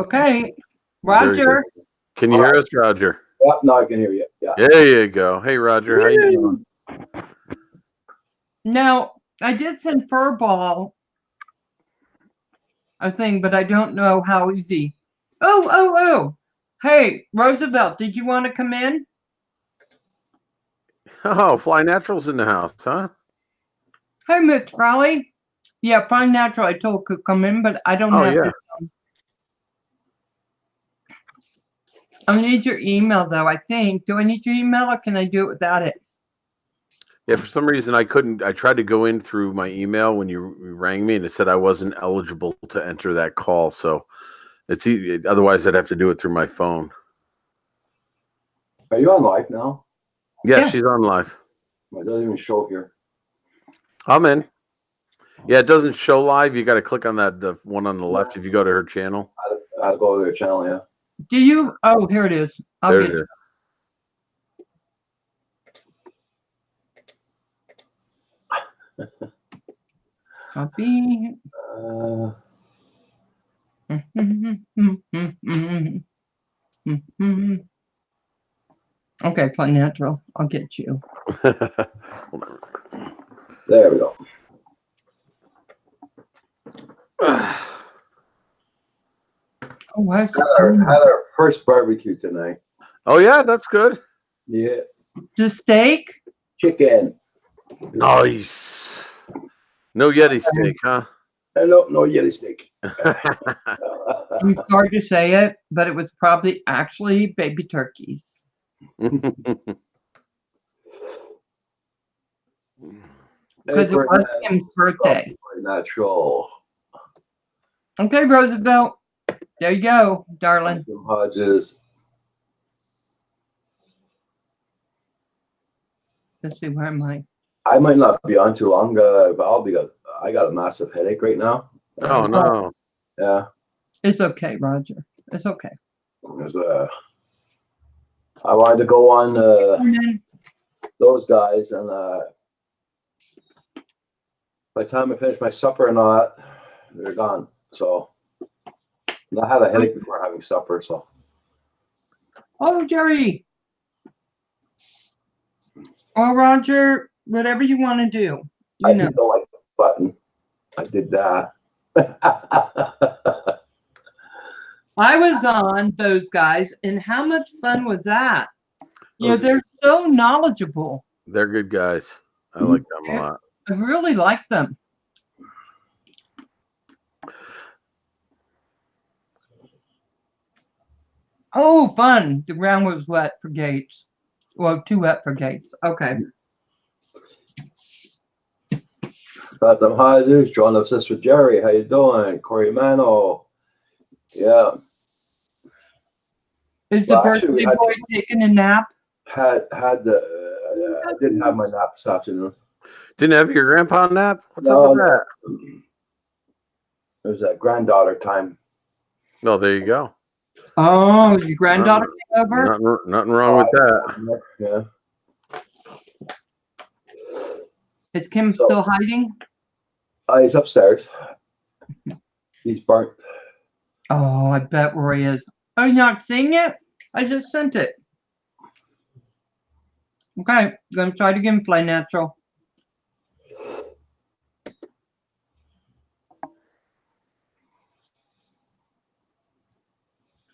Okay, There you go. Roger. Can you hear us, Roger? Yep, now I can hear you. Yeah. There you go. Hey, Roger, how you doing? Now, I did send Furball a thing, but I don't know how easy. Oh. Hey, Roosevelt, did you want to come in? Oh, Fly Natural's in the house, huh? Hey, Miss Crowley. Yeah, Fine Natural, I told could come in, but I don't have to. I need your email, though, I think. Do I need your email, or can I do it without it? Yeah, for some reason I couldn't. I tried to go in through my email when you rang me, and it said I wasn't eligible to enter that call. So it's easy. Otherwise, I'd have to do it through my phone. Are you on live now? Yeah, she's on live. It doesn't even show here. I'm in. Yeah, it doesn't show live. You got to click on the one on the left if you go to her channel. I'll go to her channel, yeah. Do you? Oh, here it is. There it is. Copy. Okay, Fine Natural. I'll get you. There we go. Oh, had our first barbecue tonight. Oh yeah, that's good. Yeah. The steak? Chicken. Nice. No Yeti steak, huh? No Yeti steak. I'm sorry to say it, but it was probably actually baby turkeys. Because it was Kim's birthday. Natural. Okay, Roosevelt. There you go, darling. Hodges. Let's see, where am I? I might not be on too long, Val, because I got a massive headache right now. Oh no. Yeah. It's okay, Roger. It's okay. Because, I wanted to go on those guys, and by the time I finish my supper and all that, they're gone. So I had a headache before having supper. So. Oh, Jerry. Oh, Roger. Whatever you want to do. I hit the like button. I did that. I was on those guys, and how much fun was that? You know, they're so knowledgeable. They're good guys. I like them a lot. I really like them. Oh, fun. The ground was wet for Gates. Well, too wet for Gates. Okay. Got them Hodges, John Obsessed with Jerry. How you doing? Corey Mano. Yeah. Is the birthday boy taking a nap? I didn't have my nap this afternoon. Didn't have your grandpa nap? What's up with that? It was that granddaughter time. Oh, there you go. Oh, your granddaughter came over? Nothing wrong with that. Yeah. Is Kim still hiding? He's upstairs. He's burnt. Oh, I bet where he is. Oh, you're not seeing it? I just sent it. Okay, gonna try it again, Fly Natural.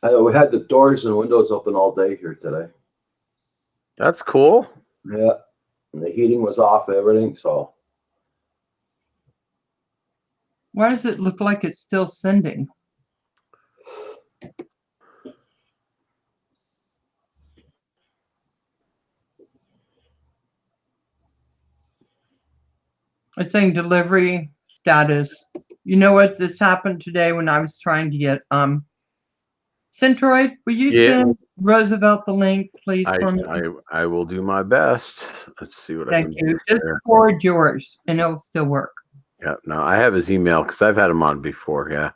I know we had the doors and windows open all day here today. That's cool. Yeah, and the heating was off, everything. So Why does it look like it's still sending? It's saying delivery status. You know what? This happened today when I was trying to get Centroid. Will you send Roosevelt the link, please? I will do my best. Let's see what I can do. Thank you. Just forward yours, and it'll still work. Yeah, no, I have his email because I've had him on before. Yeah.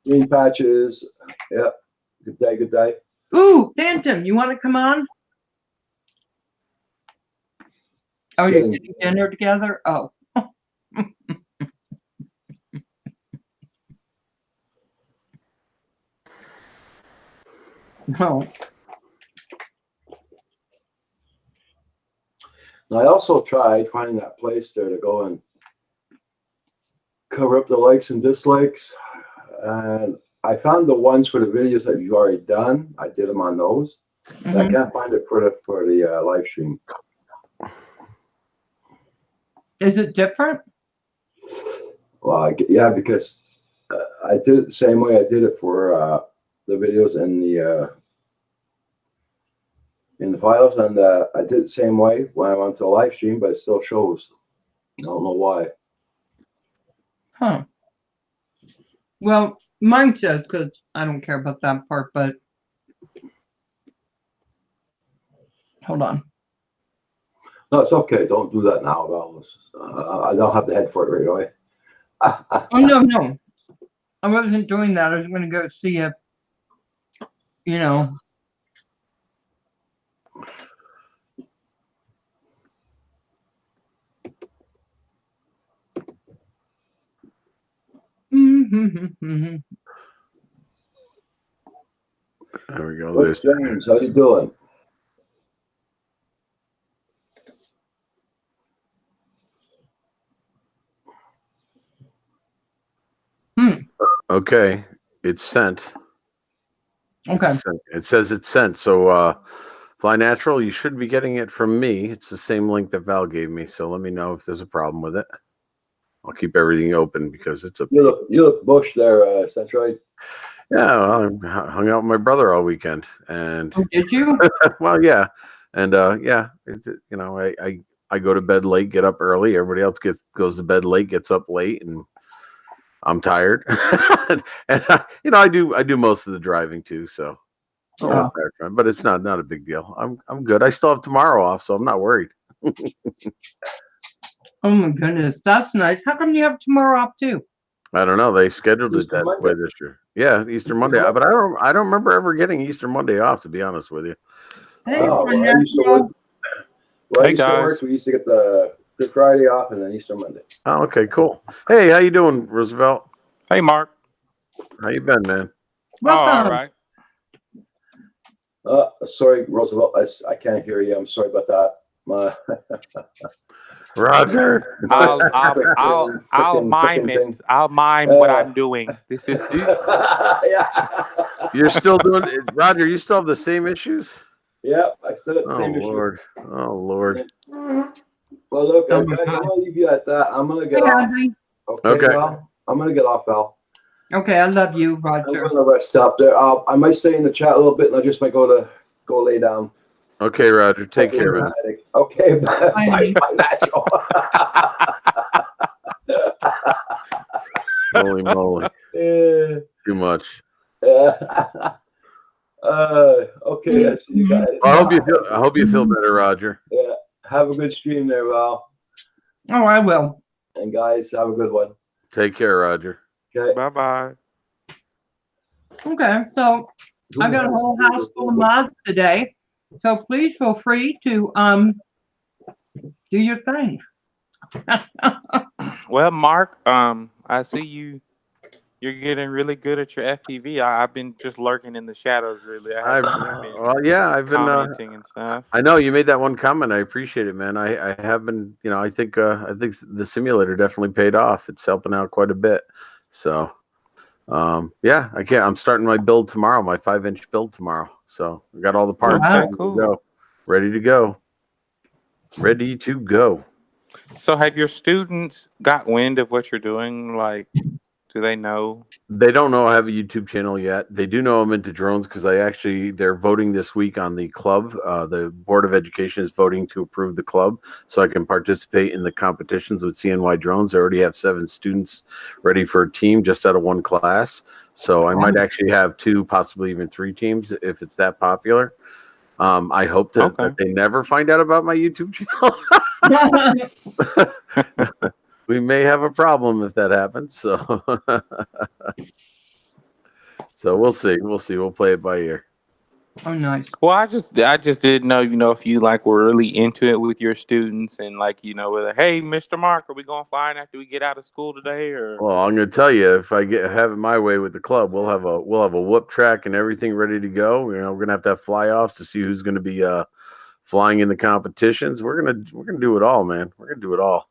Green patches. Yeah. Good day. Good day. Ooh, Phantom, you want to come on? Oh, you're getting dinner together? Oh. No. And I also tried finding that place there to go and cover up the likes and dislikes. And I found the ones for the videos that you've already done. I did them on those. And I Mhm. can't find it for the live stream. Is it different? Well, yeah, because I did it the same way I did it for the videos in the files, and I did it the same way when I went to the live stream, but it still shows. I don't know why. Huh. Well, mine says, because I don't care about that part, but hold on. No, it's okay. Don't do that now, Val. I don't have the head for it right away. Oh, no. I wasn't doing that. I was going to go see if, you know. Mm-hmm. There we go. What's There's James? How you doing? okay. It's sent. Okay. It's sent. It says it's sent. So Fly Natural, you should be getting it from me. It's the same link that Val gave me. So let me know if there's a problem with it. I'll keep everything open because it's a You look bush there, Centroid. yeah. Well, I hung out with my brother all weekend, and Oh, did you? well, yeah, and yeah, you know, I go to bed late, get up early. Everybody else goes to bed late, gets up late, and I'm tired. And you know, I do most of the driving too, so a lot of tired time, but it's not a big deal. I'm good. I still have tomorrow off, so I'm not worried. Oh my goodness, that's nice. How come you have tomorrow off too? I don't know. They scheduled Easter it that Monday. way this year. Yeah, Easter Monday. Monday. But I don't remember ever getting Easter Monday off, to be honest with you. Hey, Oh, Fly well, I used to work. Natural. Well, I Hey, used to guys. work. We used to get the Good Friday off and then Easter Monday. Oh, okay, cool. Hey, how you doing, Roosevelt? Hey, Mark. How you been, man? Oh, all Welcome. right. Sorry, Roosevelt. I can't hear you. I'm sorry about that. Roger. I'll Frickin' mime thing. it. I'll mime what I'm doing. This is Yeah. You're still doing it, Roger. You still have the same issues? Yeah, I said it. Oh Same issue. Lord. Oh Lord. Well, look, Oh, I'm my God. gonna leave you at that. I'm gonna Hey, get off. Audrey. Okay, Okay. Val? I'm gonna get off, Val. Okay, I love you, I'm Roger. gonna rest up there. I might stay in the chat a little bit, and I just might go lay down. Okay, Roger. Take care, man. Okay, bye, Bye. bye, Natural. Holy moly. Yeah. Too much. Okay, I see you guys. I hope you feel better, Roger. Yeah, have a good stream there, Val. Oh, I will. And guys, have a good one. Take care, Roger. Okay. bye-bye. Okay, so I got a whole house full of mods today. So please feel free to do your thing. Well, Mark, I see you're getting really good at your FPV. I've been just lurking in the shadows, really. I haven't been I've been commenting and stuff. I know you made that one comment. I appreciate it, man. I have been, you know, I think the simulator definitely paid off. It's helping out quite a bit. So, yeah, I'm starting my build tomorrow, my 5-inch build tomorrow. So I got all the parts wow. ready to go. Ready to go. So have your students got wind of what you're doing? Like, do they know? They don't know I have a YouTube channel yet. They do know I'm into drones because they're voting this week on the club. The Board of Education is voting to approve the club so I can participate in the competitions with CNY drones. I already have 7 students ready for a team just out of one class. So I might actually have 2, possibly even 3 teams if it's that popular. I hope that they never find out about my YouTube channel. We may have a problem if that happens. So, so we'll see. We'll see. We'll play it by ear. Oh, nice. Well, I just didn't know, if you like were really into it with your students and like, whether, hey, Mr. Mark, are we going flying after we get out of school today, or? Well, I'm gonna tell you, if I have it my way with the club, we'll have a whoop track and everything ready to go. We're gonna have fly offs to see who's gonna be flying in the competitions. We're gonna do it all, man. We're gonna do it all.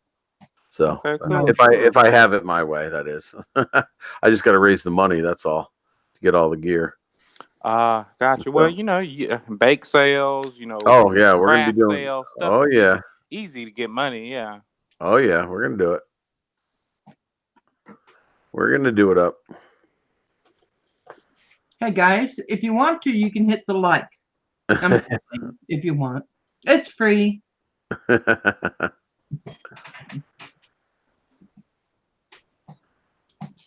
So Okay, cool. if I have it my way, that is. I just got to raise the money. That's all to get all the gear. Gotcha. Well, bake sales, Oh yeah, we're gonna craft be doing. sales, stuff. Oh yeah. Easy to get money. Yeah. Oh yeah, we're gonna do it. We're gonna do it up. Hey guys, if you want to, you can hit the like. If you want, it's free.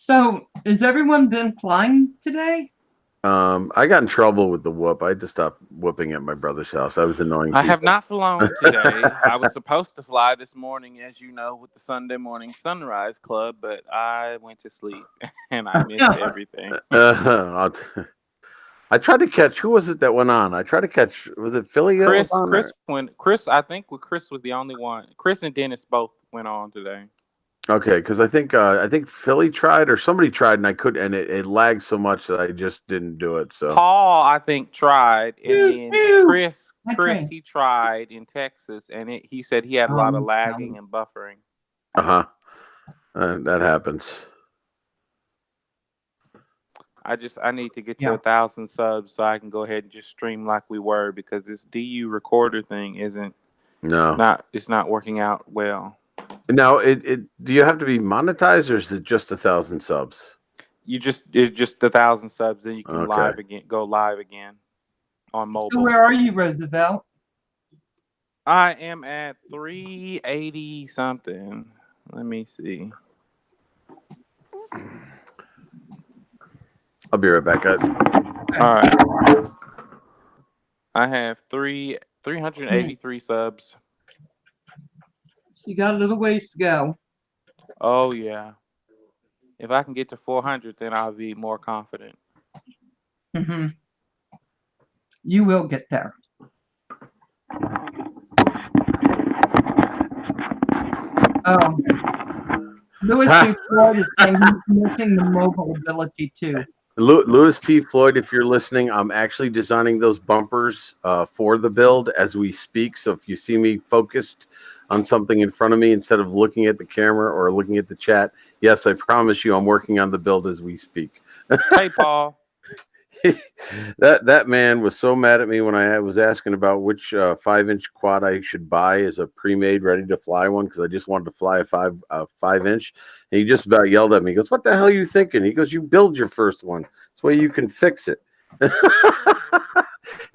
So, has everyone been flying today? I got in trouble with the whoop. I had to stop whooping at my brother's house. I was annoying. I have not flown today. I was supposed to fly this morning, as you know, with the Sunday Morning Sunrise Club, but I went to sleep and I missed everything. I tried to catch. Who was it that went on? I tried to catch. Was it Philly? Chris. I think Chris was the only one. Chris and Dennis both went on today. Okay, because I think Philly tried or somebody tried and I could, and it lagged so much that I just didn't do it. So Paul, I think, tried, and then Chris, Okay. he tried in Texas, and he said he had a lot of lagging and buffering. That happens. I need to get to 1,000 subs so I can go ahead and just stream like we were, because this DU recorder thing it's not working out well. Now, do you have to be monetized, or is it just 1,000 subs? It's just 1,000 subs, then you can go live again on mobile. So where are you, Roosevelt? I am at 380 something. Let me see. I'll be right back, guys. All right. I have 383 subs. You got a little ways to go. Oh yeah. If I can get to 400, then I'll be more confident. Mm-hmm. You will get there. Louis P. Floyd is saying he's missing the mobile ability too. Louis P. Floyd, if you're listening, I'm actually designing those bumpers for the build as we speak. So if you see me focused on something in front of me instead of looking at the camera or looking at the chat, yes, I promise you I'm working on the build as we speak. Hey, Paul. That man was so mad at me when I was asking about which 5-inch quad I should buy as a pre-made ready to fly one, because I just wanted to fly a 5-inch, and he just about yelled at me. He goes, "What the hell are you thinking?" He goes, "You build your first one. This way you can fix it."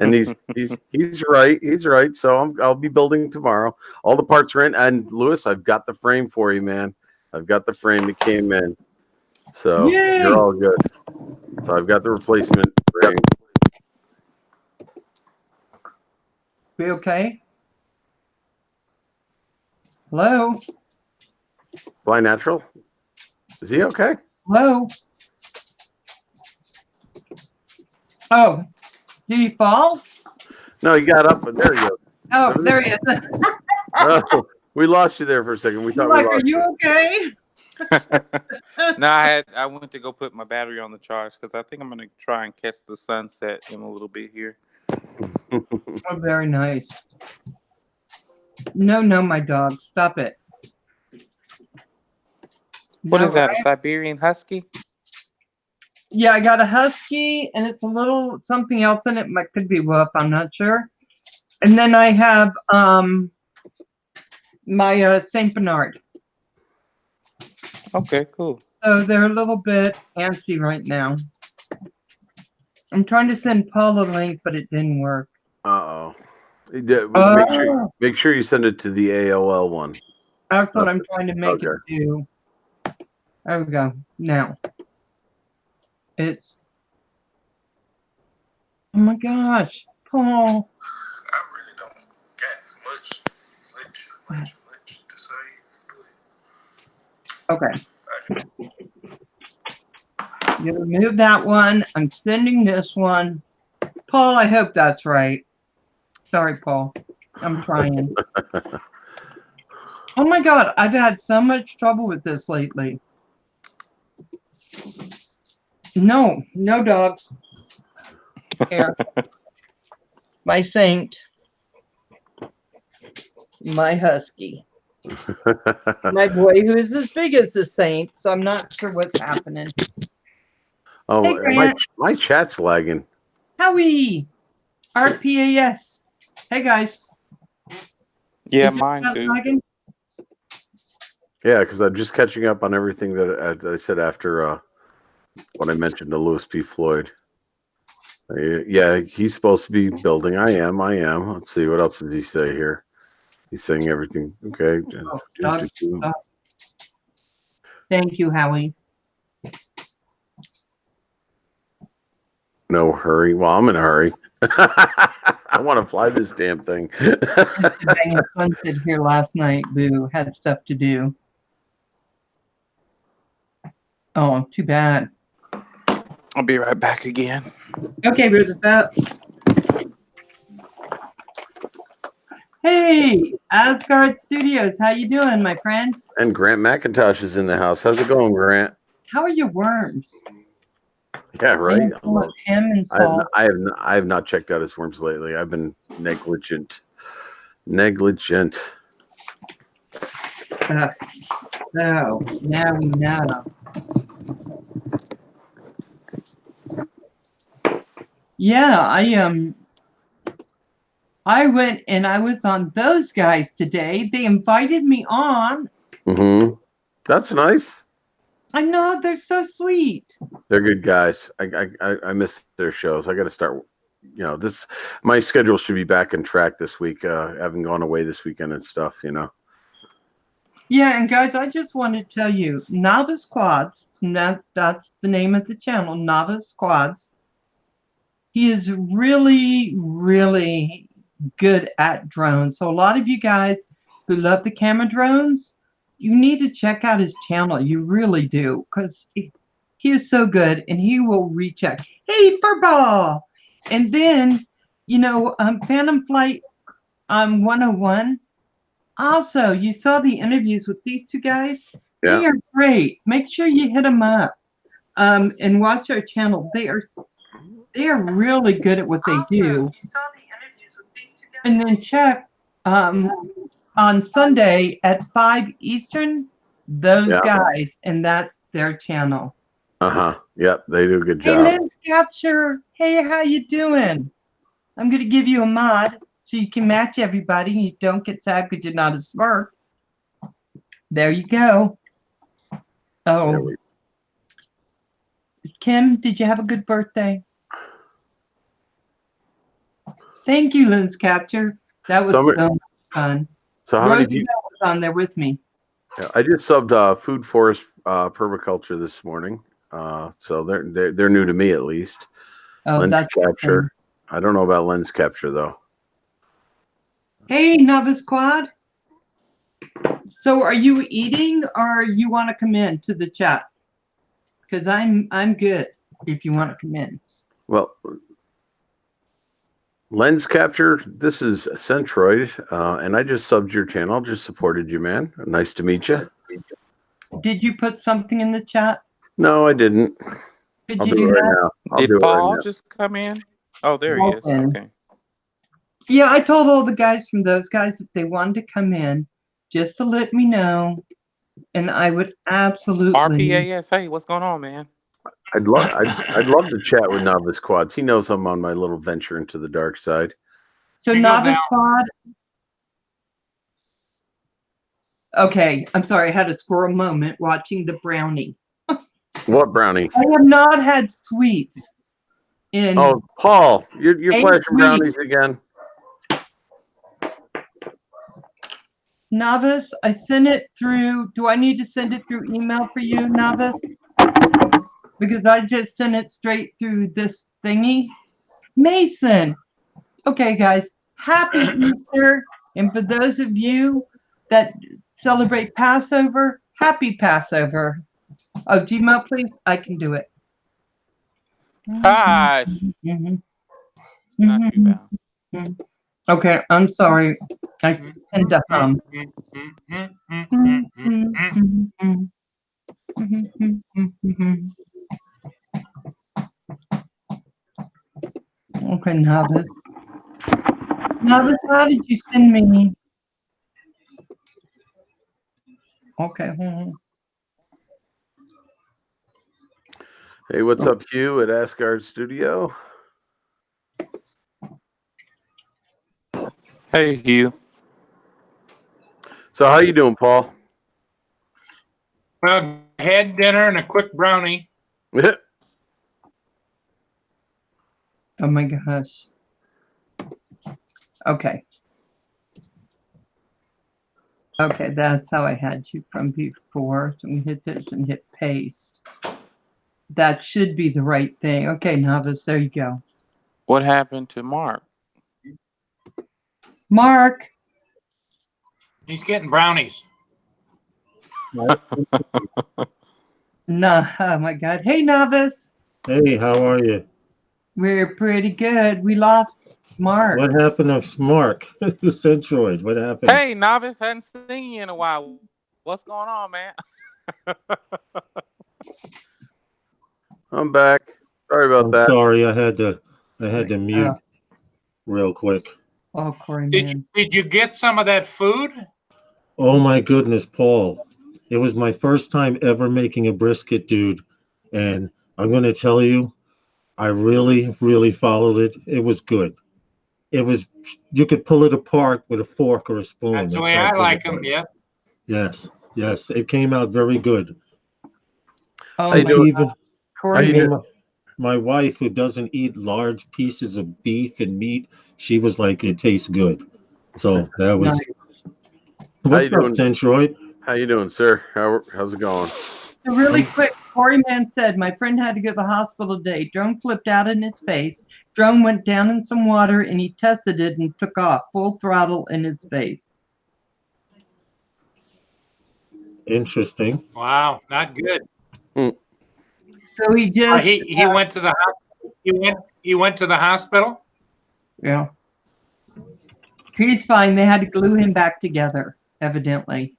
And he's right. He's right. So I'll be building tomorrow. All the parts are in, and Louis, I've got the frame for you, man. I've got the frame that came in. So Yay! You're all good. So I've got the replacement frame. We okay? Hello? Fly Natural? Is he okay? Hello? Oh, did he fall? No, he got up, but there he goes. Oh, there he is. Oh, we lost you there for a second. We thought Like, we are lost you okay? No, I went to go put my battery on the charge because I think I'm gonna try and catch the sunset in a little bit here. Oh, very nice. No, my dog. Stop it. What is that? Right? A Siberian Husky? Yeah, I got a husky, and it's a little something else in it. Could be whoop. I'm not sure. And then I have my Saint Bernard. Okay, cool. So they're a little bit antsy right now. I'm trying to send Paul a link, but it didn't work. Uh-oh. Make sure you send it to the AOL one. That's what I'm trying to make it do. There we go. Now. It's... Oh my gosh. Paul. I really don't got much to say. Okay. You remove that one. I'm sending this one. Paul, I hope that's right. Sorry, Paul. I'm trying. Oh my God, I've had so much trouble with this lately. No dogs. Here. My saint. My husky. My boy, who is as big as the saint, so I'm not sure what's happening. Oh, Hey, Grant. my chat's lagging. Howie. RPAS. Hey, guys. Yeah, Is your mine chat too. lagging? Yeah, because I'm just catching up on everything that I said after what I mentioned to Louis P. Floyd. Yeah, he's supposed to be building. I am. Let's see. What else does he say here? He's saying everything. Okay. Oh. Thank you, Howie. No hurry. Well, I'm in a hurry. I want to fly this damn thing. Bang Sunset here last night. Boo. Had stuff to do. Oh, too bad. I'll be right back again. Okay, Roosevelt. Hey, Asgard Studios. How you doing, my friend? And Grant McIntosh is in the house. How's it going, Grant? How are your worms? Yeah, right. Him and Saul. I have not checked out his worms lately. I've been negligent. So now we know. Yeah, I went and I was on those guys today. They invited me on. Mm-hmm. That's nice. I know, they're so sweet. They're good guys. I miss their shows. I got to start. My schedule should be back on track this week. Having gone away this weekend and stuff. Yeah, and guys, I just want to tell you, Novice Quads. That's the name of the channel, Novice Quads. He is really, really good at drones. So a lot of you guys who love the camera drones, you need to check out his channel. You really do, because he is so good, and he will recheck. Hey, Furball! And then, Phantom Flight 101. Also, you saw the interviews with these two guys. Yeah. They are great. Make sure you hit them up and watch our channel. They are really good at what they do. You saw the interviews with these two guys. And then check on Sunday at 5 Eastern, those guys, and that's their channel. Yep, they do a good job. Hey, Lens Capture. Hey, how you doing? I'm going to give you a mod so you can match everybody and you don't get sad because you're not a Smurf. There you go. Oh. Kim, did you have a good birthday? Thank you, Lens Capture. That was so much fun. So how Rosie was on there with me. Yeah, I just subbed Food Forest Permaculture this morning. So they're new to me at least. Oh, Lens that's Capture. I don't know about Lens Capture though. Hey, Novice Quad. So are you eating or you want to come in to the chat? Because I'm good if you want to come in. Well, Lens Capture, this is Centroid, and I just subbed your channel. Just supported you, man. Nice to meet you. Did you put something in the chat? No, I didn't. Did you do that? Did Paul just come in? Oh, there he is. Okay. Yeah, I told all the guys from those guys if they wanted to come in, just to let me know, and I would absolutely. RPAS, hey, what's going on, man? I'd love to chat with Novice Quads. He knows I'm on my little venture into the dark side. So Novice Quad. Okay, I'm sorry. I had a squirrel moment watching the brownie. What brownie? I have not had sweets in. Oh, Paul, you're flashing brownies again. Novice, I sent it through. Do I need to send it through email for you, Novice? Because I just sent it straight through this thingy. Mason. Okay, guys. Happy Easter. And for those of you that celebrate Passover, happy Passover. Oh, Gmail, please. I can do it. Hi. Not too bad. Okay, I'm sorry. I tend to hum. Okay, Navis. Navis, how did you send me? Okay. Hey, what's up, Hugh at Asgard Studio? Hey, Hugh. So how you doing, Paul? Well, had dinner and a quick brownie. Oh my gosh. Okay. Okay, that's how I had you from before. So we hit this and hit paste. That should be the right thing. Okay, Navis, there you go. What happened to Mark? Mark. He's getting brownies. No, oh my God. Hey, Navis. Hey, how are you? We're pretty good. We lost Mark. What happened to Mark? Centroid, what happened? Hey, Novice, hadn't seen you in a while. What's going on, man? I'm back. Sorry about I'm that. sorry, I had to mute real quick. Oh, Corey, Did you get some of that food? Oh my goodness, Paul. It was my first time ever making a brisket, dude. And I'm gonna tell you, I really, really followed it. It was good. It was, you could pull it apart with a fork or a spoon. That's the way I like them, yeah. Yes, yes. It came out very good. Oh, How you doing? Even Corey, my wife, who doesn't eat large pieces of beef and meat, she was like, it tastes good. So that was. Nice. What's up, Centroid? How you doing, sir? How's it going? So really quick, Corey Man said, my friend had to go to the hospital today. Drone flipped out in his face. Drone went down in some water and he tested it and took off full throttle in his face. Interesting. Wow, not good. So he just he went to the hospital. He went to the hospital. Yeah. He's fine. They had to glue him back together, evidently.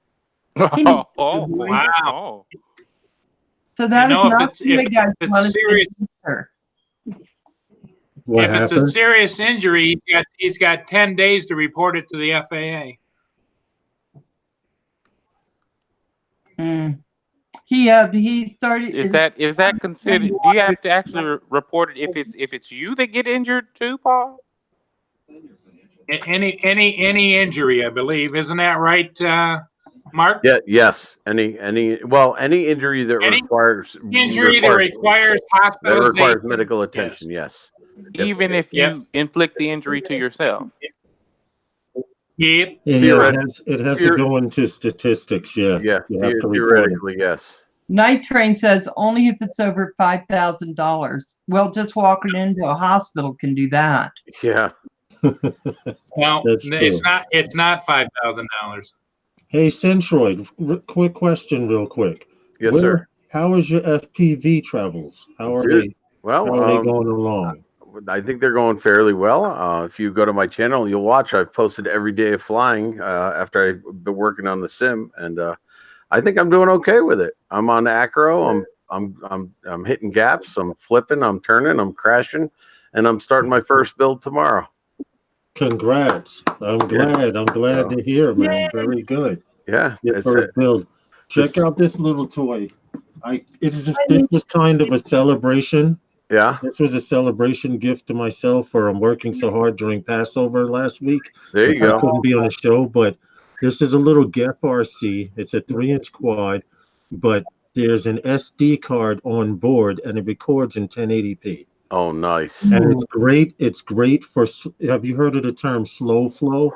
Wow. So that is not the way guys if want it's to serious. What If it's a serious injury, he's got 10 days to report it to the FAA. He started. Is that considered? Do you have to actually report it if it's you that get injured too, Paul? Any injury, I believe, isn't that right, Mark? Yeah. Yes. Any injury that requires hospitalization. That requires medical attention. Yes. Even if you inflict the injury to yourself. Yep. It has to go into statistics. Yeah. Yeah. You have to Theoretically, yes. Night Train says only if it's over $5,000. Well, just walking into a hospital can do that. Yeah. Well, it's not $5,000. Hey, Centroid, quick question, real quick. Yes, sir. How is your FPV travels? How are they going along? I think they're going fairly well. If you go to my channel, you'll watch. I've posted every day of flying after I've been working on the sim, and I think I'm doing okay with it. I'm on acro. I'm hitting gaps. I'm flipping. I'm turning. I'm crashing, and I'm starting my first build tomorrow. Congrats! I'm glad to hear, man. Yay. Very good. Yeah, your first build. Check out this little toy. This was kind of a celebration. Yeah. This was a celebration gift to myself for I'm working so hard during Passover last week. There you go. I couldn't be on the show, but this is a little GEP RC. It's a 3-inch quad, but there's an SD card on board and it records in 1080p. Oh, nice. And it's great. It's great for, have you heard of the term slow flow?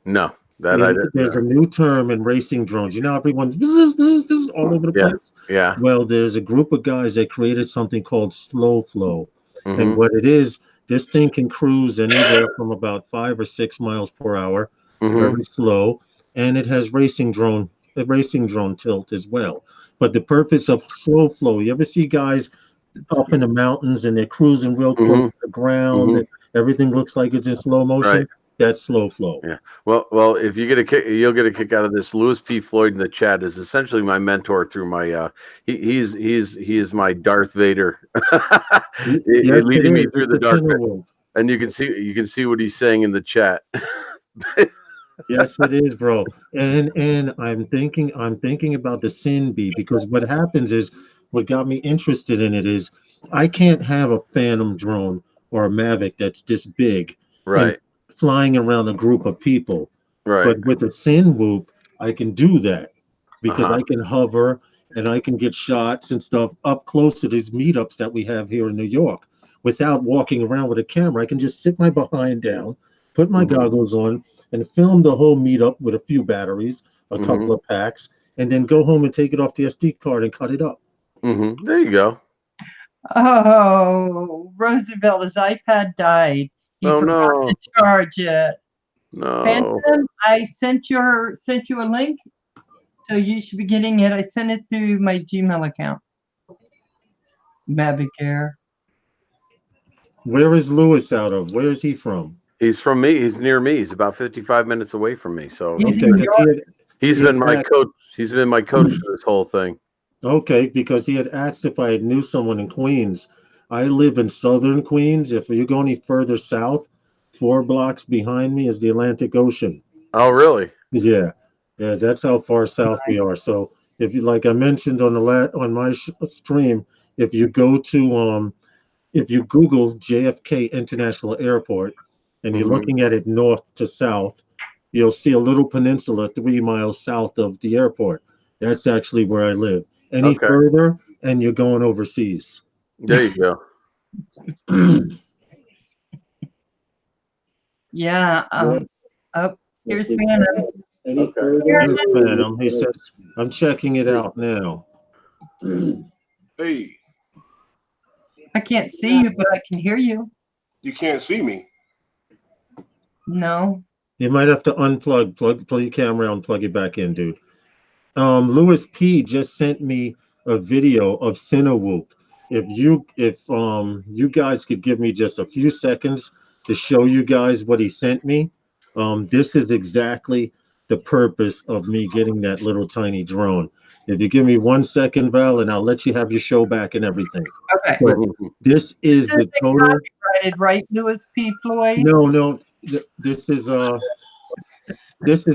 No, I didn't. There's a new term in racing drones. You know, everyone's all over the place. Yeah. Well, there's a group of guys that created something called slow flow. Mm-hmm. And what it is, this thing can cruise anywhere from about 5 or 6 miles per hour, very slow. And it has racing drone tilt as well. But the purpose of slow flow, you ever see guys up in the mountains and they're cruising real close to the ground, and everything looks like it's in slow motion. Right. That's slow flow. Yeah. Well, if you get a kick, you'll get a kick out of this. Louis P. Floyd in the chat is essentially my mentor through my. He is my Darth Vader, Yes, leading me through It's the a dark. Cinewoop. And you can see what he's saying in the chat. Yes, it is, bro. And I'm thinking about the Sin Bee, because what happens is, what got me interested in it is, I can't have a Phantom drone or a Mavic that's this big, Right. and flying around a group of people. Right. But with the Cinewoop, I can do that, because Uh-huh. I can hover and I can get shots and stuff up close to these meetups that we have here in New York without walking around with a camera. I can just sit my behind down, put my goggles on, and film the whole meetup with a few batteries, a couple of packs, and then go home and take it off the SD card and cut it up. There you go. Oh, Roosevelt, his iPad died. He forgot to charge it. No. Phantom, I sent you a link, so you should be getting it. I sent it through my Gmail account. Mavic Air. Where is Lewis out of? Where is he from? He's from me. He's near me. He's about 55 minutes away from me. So He's Okay, in New 'cause York. he's been my coach. He's been my coach for this whole thing. Okay, because he had asked if I knew someone in Queens. I live in southern Queens. If you go any further south, 4 blocks behind me is the Atlantic Ocean. Oh, really? Yeah, that's how far south we are. So if you, like I mentioned on on my stream, if you go to if you Google JFK International Airport and you're looking at it north to south, you'll see a little peninsula 3 miles south of the airport. That's actually where I live. Any further, and you're going overseas. There you go. Yeah. Oh, here's Phantom. Any further? Phantom. He says, I'm checking it out now. Hey, I can't see you, but I can hear you. you can't see me. No. You might have to plug your camera out and plug it back in, dude. Louis P just sent me a video of Cinewoop. If you guys could give me just a few seconds to show you guys what he sent me. This is exactly the purpose of me getting that little tiny drone. If you give me 1 second, Val, and I'll let you have your show back and everything. Okay. But this is the total. Copyrighted, right, Louis P. Floyd? No. This is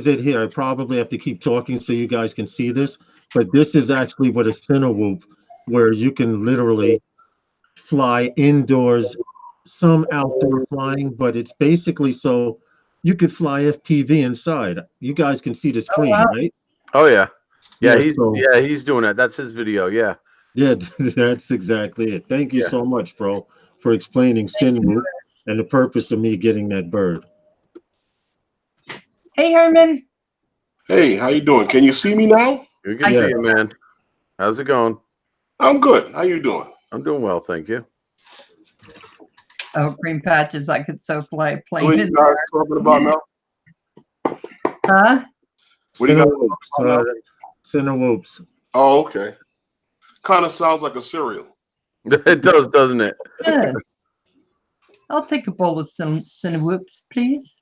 it here. I probably have to keep talking so you guys can see this, but this is actually what a Cinewoop, where you can literally fly indoors, some outdoor flying, but it's basically so you could fly FPV inside. You guys can see the screen, right? Oh yeah. Yeah, Yeah, he's doing that. That's his video. Yeah. Yeah, that's exactly it. Thank you so much, bro, for explaining Cinewoop and the purpose of me getting that bird. Hey, Herman. Hey, how you doing? Can you see me now? You can see you, man. How's it going? I'm good. How you doing? I'm doing well, thank you. Oh, green patches. I could so fly a What are plane. you guys talking about now? Huh? What do you guys talking about now? Cinewoops. Oh, okay. Kind of sounds like a cereal. It does, doesn't it? Yes. I'll take a bowl of Cinewoops, please.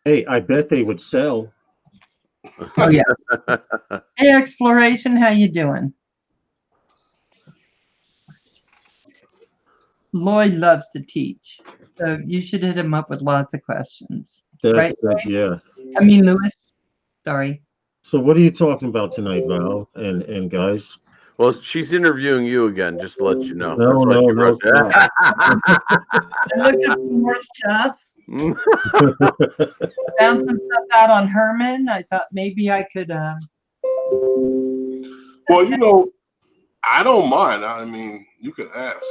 Hey, I bet they would sell. Oh yeah. Hey, Exploration, how you doing? Lloyd loves to teach, so you should hit him up with lots of questions. That's right? yeah. I mean, Louis. Sorry. So what are you talking about tonight, Val and guys? Well, she's interviewing you again, just to let you know. No. Look at some more stuff. Found some stuff out on Herman. I thought maybe I could. Well, you know, I don't mind. I mean, you can ask.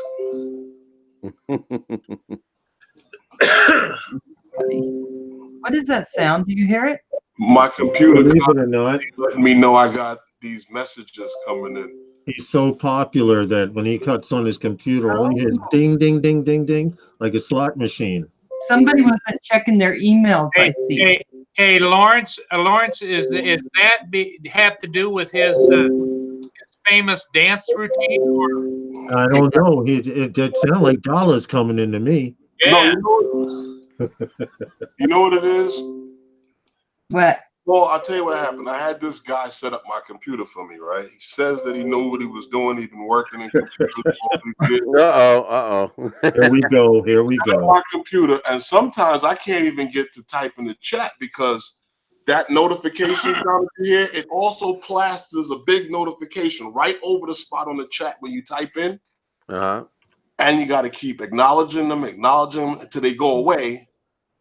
What is that sound? Do you hear it? My computer, believe it or not, letting me know I got these messages coming in. he's so popular that when he cuts on his computer, all he hears ding, ding, ding, ding, ding, like a slot machine. Somebody wasn't checking their emails. I see. Hey, Lawrence. Lawrence, is that have to do with his famous dance routine? Or? I don't know. It sounded like dollars coming into me. Yeah. No, you know what it is? What? Well, I'll tell you what happened. I had this guy set up my computer for me, right? He says that he knew what he was doing. He'd been working in computers. Here we go. Here we Set up go. my computer, and sometimes I can't even get to type in the chat because that notification down here, it also plasters a big notification right over the spot on the chat when you type in. And you got to keep acknowledging them until they go away.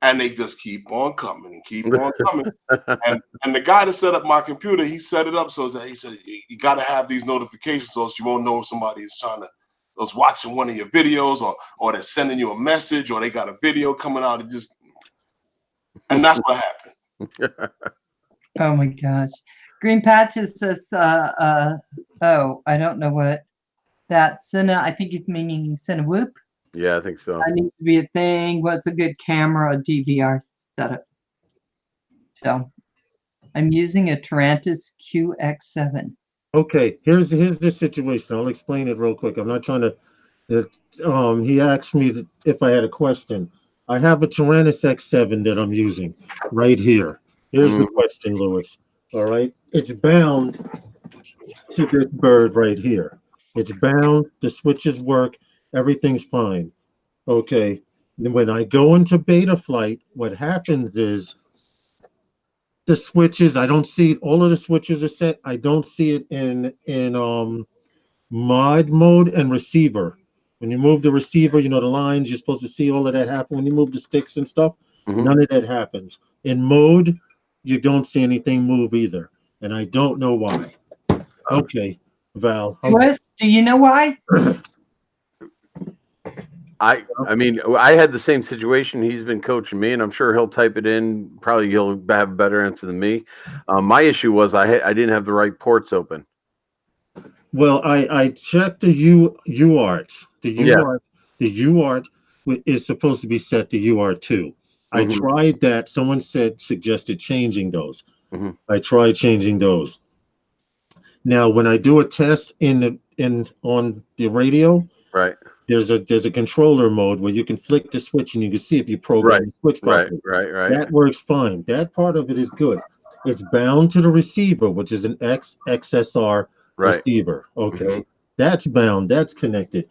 And they just keep on coming and keep on coming. and the guy that set up my computer, he set it up so that he said you got to have these notifications so you won't know if somebody is watching one of your videos or they're sending you a message or they got a video coming out. And that's what happened. Oh my gosh. Green Patches says, I don't know what that Cinna, I think he's meaning Cinewhoop. Yeah, I think so. That needs to be a thing. What's a good camera, DVR setup? So I'm using a Tarantus QX7. Okay, here's the situation. I'll explain it real quick. I'm not trying to. He asked me if I had a question. I have a Taranis X7 that I'm using right here. Here's the question, Lewis. All right, it's bound to this bird right here. It's bound. The switches work. Everything's fine. Okay. Then when I go into beta flight, what happens is the switches, I don't see all of the switches are set. I don't see it in mod mode and receiver. When you move the receiver, the lines, you're supposed to see all of that happen. When you move the sticks and stuff, none of that happens. In mode, you don't see anything move either. And I don't know why. Okay, Val. Chris, do you know why? I mean, I had the same situation. He's been coaching me, and I'm sure he'll type it in. Probably he'll have a better answer than me. My issue was I didn't have the right ports open. Well, I checked the UARTs. The UART is supposed to be set to UART2. I tried that. Someone suggested changing those. I tried changing those. Now, when I do a test on the radio, right, there's a controller mode where you can flick the switch and you can see if you program the switch properly. Right. That works fine. That part of it is good. It's bound to the receiver, which is an XSR receiver. Okay, that's bound. That's connected.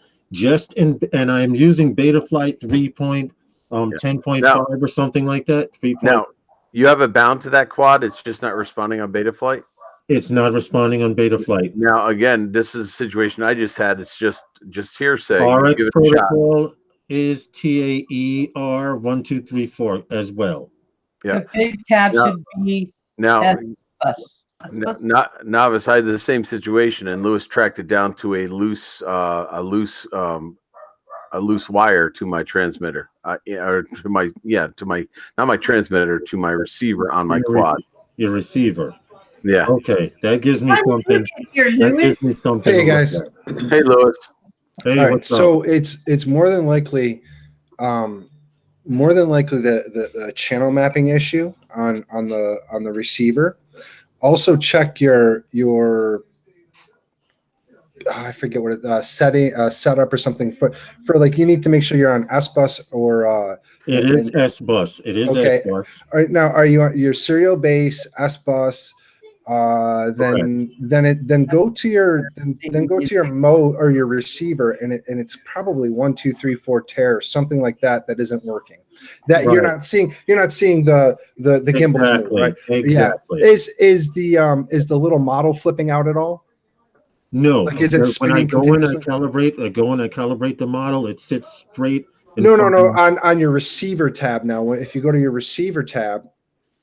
And I'm using Betaflight 10.5 or something like that. Now you have it bound to that quad. It's just not responding on Betaflight. It's not responding on Betaflight. Now, again, this is a situation I just had. It's just hearsay. RX protocol is TAER1234 as well. Yeah. The big tab should be Novice. I had the same situation, and Lewis tracked it down to a loose wire to my transmitter, or to my not my transmitter, to my receiver on my quad. Your receiver. Yeah. Okay, that gives me something. That gives me something. Hey guys. Hey Lewis. Hey, all right. So it's more than likely the channel mapping issue on the receiver. Also check your I forget what it setup or something for like, you need to make sure you're on S bus or it is S bus. It is okay. S bus. All right, now are you on your serial base S bus? Then go to your mode or your receiver, and it's probably 1, 2, 3, 4 tear, something like that isn't working. That you're not seeing the gimbal move, right? Exactly. Yeah. Is the little model flipping out at all? No. Like, is it spinning continuously? I go in and calibrate the model. It sits straight. No. On your receiver tab now. If you go to your receiver tab,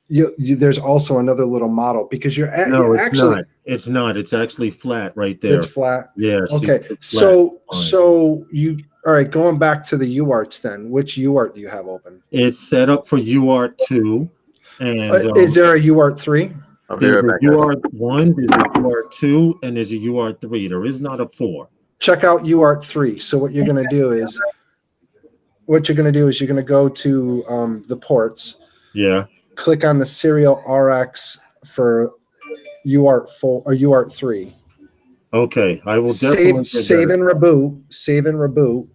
there's also another little model because it's not. It's actually flat right there. It's flat. Yes. Okay. So you all right? Going back to the UARTs then. Which UART do you have open? It's set up for UART2. And is there a UART3? There's a UART1, there's a UART2, and there's a UART3. There is not a 4. Check out UART3. So what you're going to do is you're going to go to the ports. Yeah. Click on the serial RX for UART4 or UART3. Okay, I will definitely save and reboot,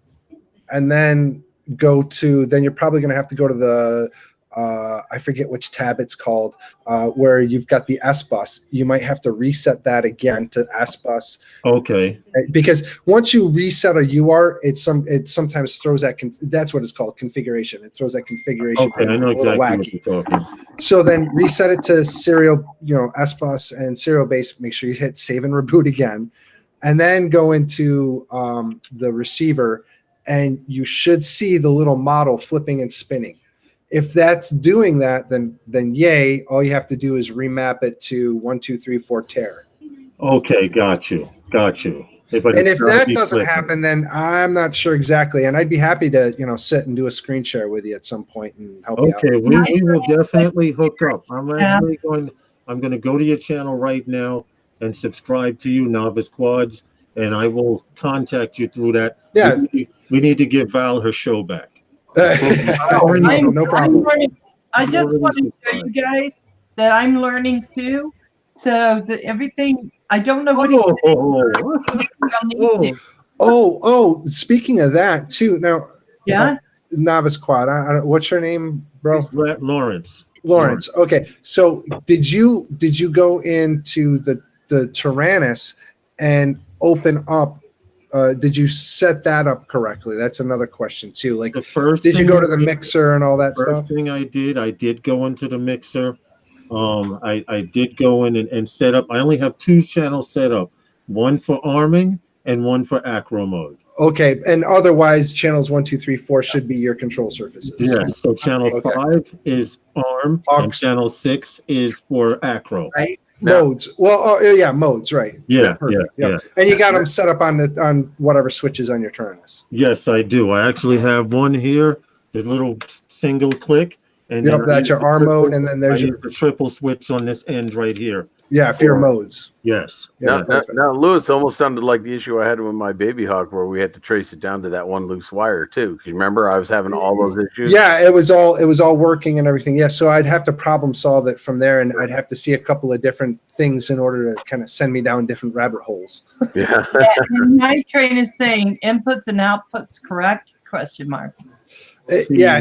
and then then you're probably going to have to go to the I forget which tab it's called, where you've got the S bus. You might have to reset that again to S bus. Okay. Because once you reset a UART, it sometimes throws that. That's what it's called, configuration. It throws that configuration. Okay, I know exactly what you're talking. So then reset it to serial, S bus and serial base. Make sure you hit save and reboot again, and then go into the receiver, and you should see the little model flipping and spinning. If that's doing that, then yay! All you have to do is remap it to 1, 2, 3, 4 tear. Okay, got you. And if that doesn't happen, then I'm not sure exactly. And I'd be happy to sit and do a screen share with you at some point and help you out. Okay, we will definitely hook up. I'm going to go to your channel right now and subscribe to you, Novice Quads, and I will contact you through that. Yeah, we need to give Val her show back. No problem. I just want to show you guys that I'm learning too. So that everything, I don't know what Oh, speaking of that too. Now, yeah, Novice Quad. What's your name, bro? Lawrence. Lawrence. Okay. So did you go into the Tyrannus and open up? Did you set that up correctly? That's another question too. Like, did you go to the mixer and all that stuff? First thing I did go into the mixer. I did go in and set up. I only have 2 channels set up, one for arming and one for acro mode. Okay, and otherwise, channels 1, 2, 3, 4 should be your control surfaces. Yes. So channel 5 is arm, and channel 6 is for acro. Right. Modes. Well, yeah, modes. Right. Yeah. Perfect. Yeah. And you got them set up on whatever switches on your Tyrannus. Yes, I do. I actually have one here, the little single click. And that's your arm mode, and then there's the triple switch on this end right here. Yeah, for your modes. Yes. Now, Lewis, almost sounded like the issue I had with my Baby Hawk, where we had to trace it down to that one loose wire too. Because remember, I was having all those issues. Yeah, it was all working and everything. Yeah, so I'd have to problem solve it from there, and I'd have to see a couple of different things in order to kind of send me down different rabbit holes. Yeah. And my train is saying inputs and outputs correct? Question mark. Yeah,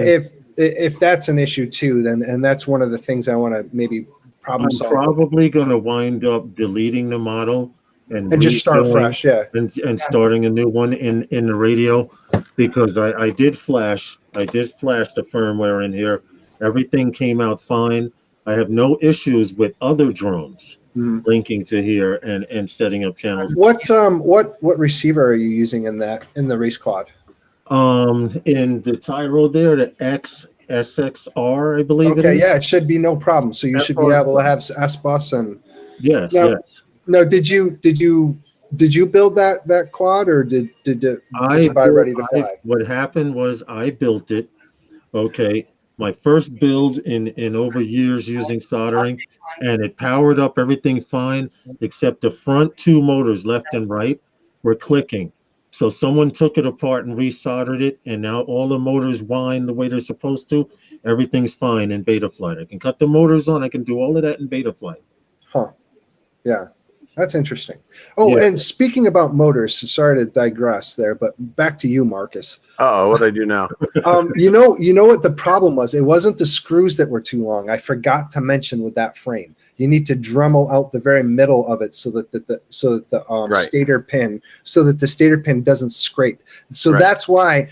if that's an issue too, then and that's one of the things I want to maybe problem solve. I'm probably going to wind up deleting the model and just start fresh, and starting a new one in the radio, because I just flashed the firmware in here. Everything came out fine. I have no issues with other drones linking to here and setting up channels. What receiver are you using in the race quad? In the Tyro there, the SXR, I believe. Okay, yeah, it should be no problem. So you should be able to have S bus and yes. No, did you build that quad, or did you buy ready to fly? What happened was I built it. Okay, my first build in over years using soldering, and it powered up everything fine except the front 2 motors, left and right, were clicking. So someone took it apart and resoldered it, and now all the motors whine the way they're supposed to. Everything's fine in Betaflight. I can cut the motors on. I can do all of that in Betaflight. Huh. Yeah, that's interesting. Oh, yeah. And speaking about motors, sorry to digress there, but back to you, Marcus. Oh, what do I do now? You know what the problem was? It wasn't the screws that were too long. I forgot to mention with that frame. You need to Dremel out the very middle of it so that the stator pin doesn't scrape. So that's why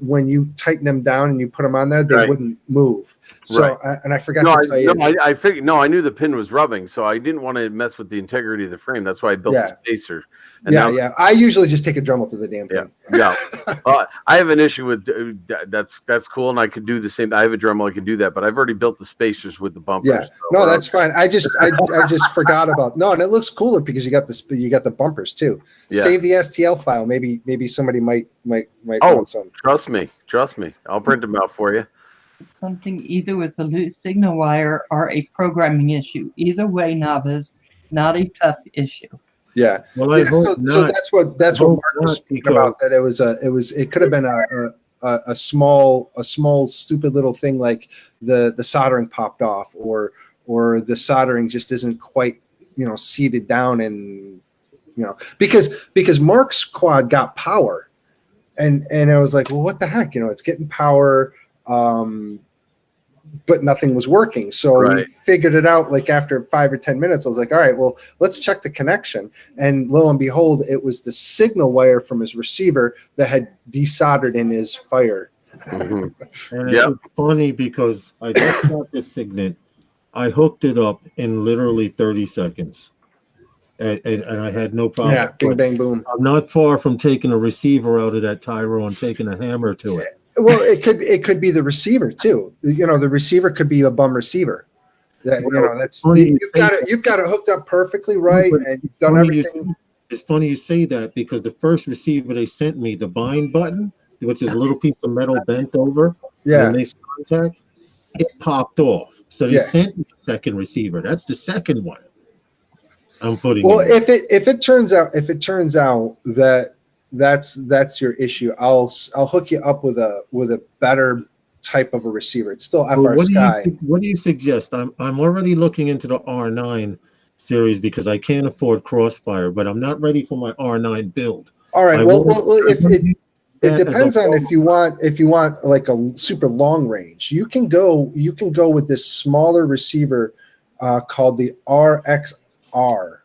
when you tighten them down and you put them on there, they wouldn't move. So I forgot to tell you. I figured. No, I knew the pin was rubbing, so I didn't want to mess with the integrity of the frame. That's why I built the spacer. And I usually just take a Dremel to the damn thing. Yeah. I have an issue with that's cool, and I could do the same. I have a Dremel, I could do that, but I've already built the spacers with the bumpers. Yeah, no, that's fine. I just forgot about and it looks cooler because you got the bumpers too. Yeah. Save the STL file. Maybe somebody might want some. Trust me. I'll print them out for you. Something either with a loose signal wire or a programming issue. Either way, Novice, not a tough issue. Yeah. Well, so that's what Mark was speaking about. That it could have been a small stupid little thing like the soldering popped off or the soldering just isn't quite seated down, and because Mark's quad got power and I was like, well, what the heck? It's getting power, but nothing was working. So we figured it out like after 5 or 10 minutes. I was like, all right, well, let's check the connection. And lo and behold, it was the signal wire from his receiver that had desoldered in his fire. And it's funny because I just got this Signet. I hooked it up in literally 30 seconds. And I had no problem. Yeah, bing, bang, boom. I'm not far from taking a receiver out of that Tyro and taking a hammer to it. Well, it could be the receiver too. The receiver could be a bum receiver. That's you've got it hooked up perfectly right, and you've done everything. It's funny you say that because the first receiver they sent me, the bind button, which is a little piece of metal bent over, and makes contact, it popped off. So they sent me the second receiver. That's the second one I'm putting. Well, if it turns out that that's your issue, I'll hook you up with a better type of a receiver. It's still FR Sky. What do you suggest? I'm already looking into the R9 series because I can't afford Crossfire, but I'm not ready for my R9 build. All right. It depends on if you want like a super long range. You can go with this smaller receiver called the RXR.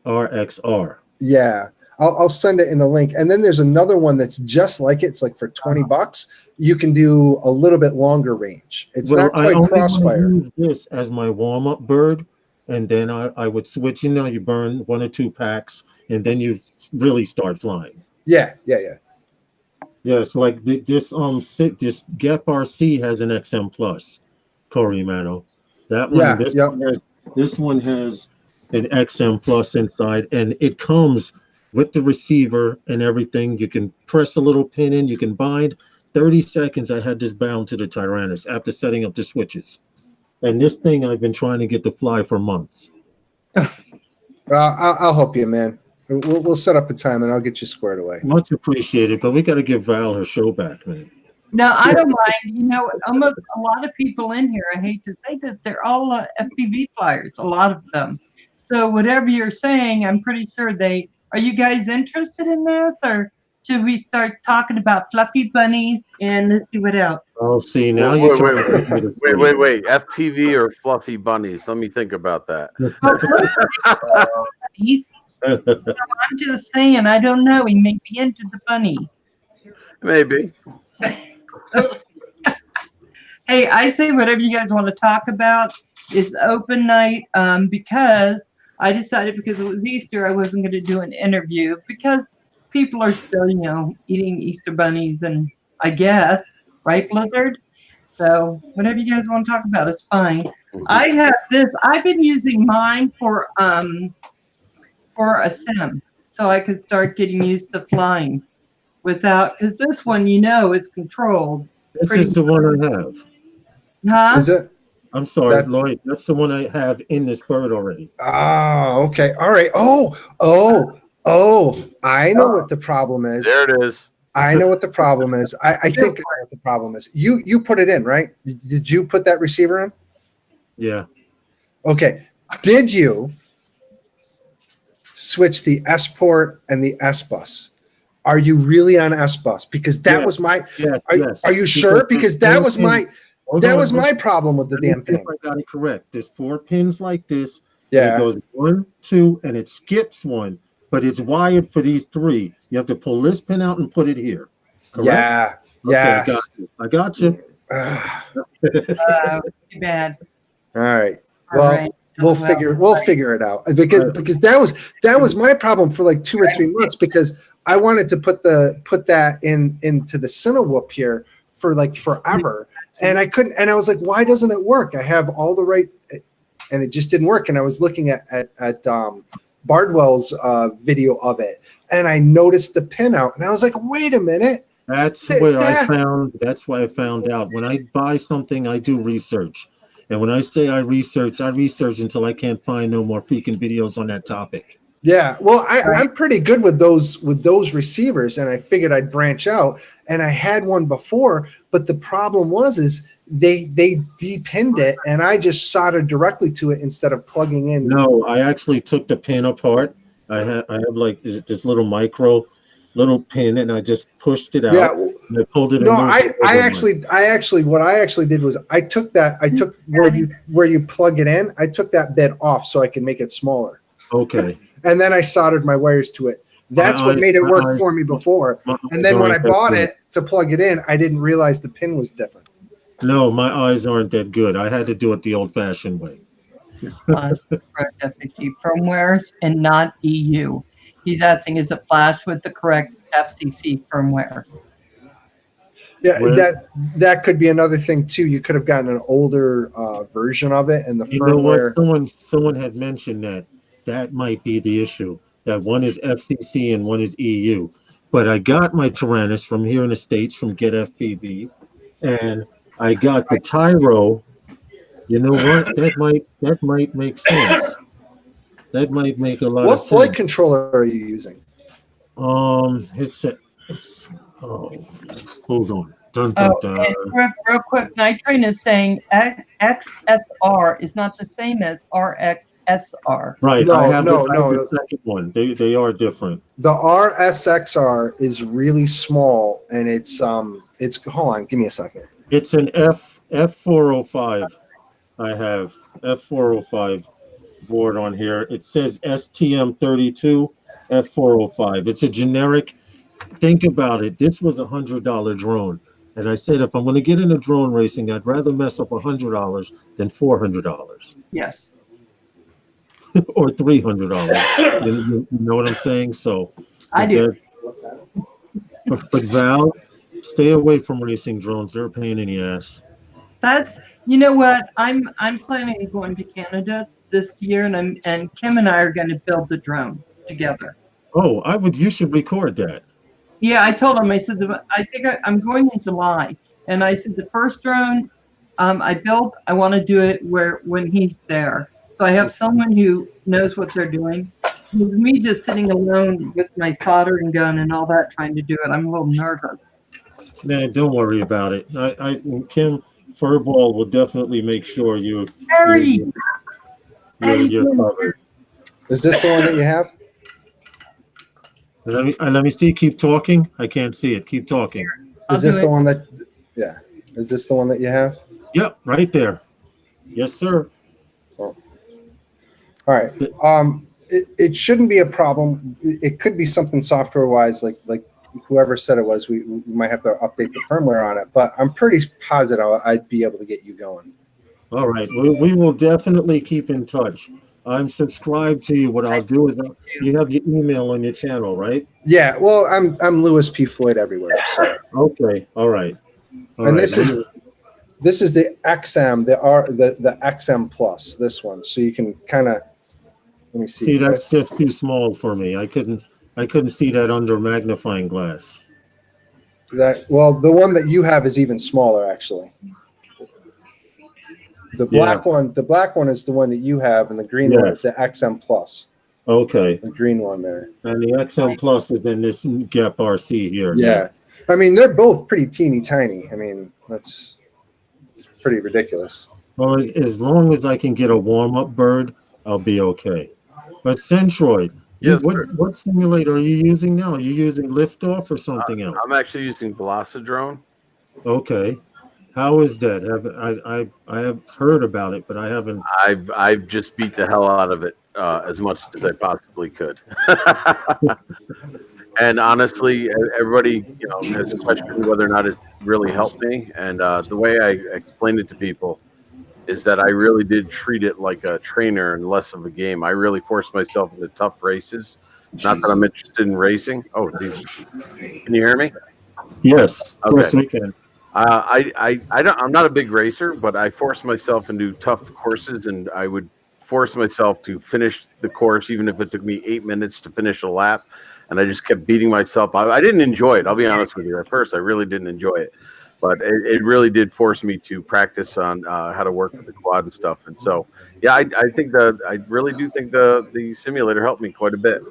RXR. Yeah. I'll send it in the link. And then there's another one that's just like it. It's like for $20. You can do a little bit longer range. It's not quite Crossfire. I use this as my warm-up bird, and then I would switch. You burn 1 or 2 packs, and then you really start flying. Yeah. Yeah, so like this Gep RC has an XM Plus, Corey Mano. That one, this one has an XM Plus inside, and it comes with the receiver and everything. You can press a little pin in, you can bind. 30 seconds, I had this bound to the Tyrannus after setting up the switches. And this thing I've been trying to get to fly for months. I'll help you, man. We'll set up a time and I'll get you squared away. Much appreciated, but we got to give Val her show back, man. No, I don't mind. Almost a lot of people in here, I hate to say that, they're all FPV flyers, a lot of them. So whatever you're saying, I'm pretty sure are you guys interested in this, or should we start talking about fluffy bunnies and let's see what else? Oh, see, now wait, FPV or fluffy bunnies? Let me think about that. I'm just saying, I don't know. He may be into the bunny. Maybe. Hey, I say whatever you guys want to talk about is open night, because I decided because it was Easter, I wasn't going to do an interview because people are still, eating Easter bunnies, and I guess, right, Blizzard? So whatever you guys want to talk about is fine. I have this. I've been using mine for a sim, so I could start getting used to flying without, because this one, is controlled. This is the one I have. Huh? Is it? I'm sorry, Lloyd. That's the one I have in this bird already. Oh, okay. All right. Oh, I know what the problem is. There it is. I know what the problem is. I think I know what the problem is. You put it in, right? Did you put that receiver in? Yeah. Okay. Did you switch the S port and the S bus? Are you really on S bus? Because that was my. Yes. Are you sure? Because that was my. That was my problem with the damn thing. I got it correct. There's 4 pins like this. Yeah. It goes 1, 2, and it skips 1, but it's wired for these 3. You have to pull this pin out and put it here. Correct? Yeah. Okay, I got you. Too bad. All right. Well, we'll figure it out because that was my problem for like 2 or 3 months because I wanted to put that into the Cinewhoop here for like forever. And I couldn't, and I was like, why doesn't it work? I have all the right, and it just didn't work. And I was looking at Bardwell's video of it, and I noticed the pin out, and I was like, wait a minute. That's why I found out. When I buy something, I do research. And when I say I research until I can't find no more freaking videos on that topic. Yeah, well, I'm pretty good with those receivers, and I figured I'd branch out. And I had one before, but the problem is they depinned it, and I just soldered directly to it instead of plugging in. No, I actually took the pin apart. I have like this little micro little pin and I just pushed it out. Yeah. And I pulled it. No, and I actually, what I actually did was I took where you plug it in. I took that bit off so I could make it smaller. Okay. And then I soldered my wires to it. That's what made it work for me before. And then when I bought it to plug it in, I didn't realize the pin was different. No, my eyes aren't that good. I had to do it the old-fashioned way. Correct FCC firmwares and not EU. He's asking, is it flash with the correct FCC firmwares? Yeah, that could be another thing too. You could have gotten an older version of it, and the firmware. You know what? Someone had mentioned that might be the issue. That one is FCC and one is EU. But I got my Tyrannus from here in the States from Get FPV, and I got the Tyro. You know what? That might make sense. That might make a lot of sense. What flight controller are you using? Hold on. Dun, dun, dun. And real quick, Nitrane is saying XSR is not the same as RXSR. Right. No, I have no. the second one. They are different. The RSXR is really small, and it's hold on, give me a second. It's an F405. I have F405 board on here. It says STM32 F405. It's a generic. Think about it. This was $100 drone. And I said, if I'm going to get into drone racing, I'd rather mess up $100 than $400. Yes. Or $300. You know what I'm saying? So I do. But Val, stay away from racing drones. They're a pain in the ass. That's, you know what? I'm planning on going to Canada this year, and Kim and I are going to build the drone together. Oh, you should record that. Yeah, I told him, I said, I think I'm going in July. And I said, the first drone I built, I want to do it when he's there. So I have someone who knows what they're doing. With me just sitting alone with my soldering gun and all that trying to do it, I'm a little nervous. Nah, don't worry about it. Kim Furball will definitely make sure you're covered. Is this the one that you have? Let me see. Keep talking. I can't see it. Keep talking. Is this the one that? Yeah. Is this the one that you have? Yep, right there. Yes, sir. Oh. All right. It shouldn't be a problem. It could be something software-wise, like whoever said it was. We might have to update the firmware on it, but I'm pretty positive I'd be able to get you going. All right. We will definitely keep in touch. I'm subscribed to you. What I'll do is you have your email on your channel, right? Yeah. Well, I'm Lewis P. Floyd everywhere. So. Okay. All right. This is the XM, the XM Plus. This one, so you can kind of let me see. See, that's just too small for me. I couldn't see that under magnifying glass. The one that you have is even smaller, actually. The black one is the one that you have, and the green one is the XM Plus. Okay. The green one there. And the XM Plus is in this Gap RC here. Yeah. I mean, they're both pretty teeny tiny. I mean, it's pretty ridiculous. Well, as long as I can get a warm-up bird, I'll be okay. But Centroid, yes, what simulator are you using now? Are you using Liftoff or something else? I'm actually using Velocidrone. Okay. How is that? I have heard about it, but I haven't. I've just beat the hell out of it as much as I possibly could. And honestly, everybody has questioned whether or not it really helped me. And the way I explained it to people is that I really did treat it like a trainer and less of a game. I really forced myself into tough races. Not that I'm interested in racing. Oh, it's easy. Can you hear me? Yes. Okay. Yes, we can. I'm not a big racer, but I forced myself into tough courses, and I would force myself to finish the course, even if it took me 8 minutes to finish a lap. And I just kept beating myself. I didn't enjoy it. I'll be honest with you. At first, I really didn't enjoy it, but it really did force me to practice on how to work with the quad and stuff. And so, yeah, I really do think the simulator helped me quite a bit.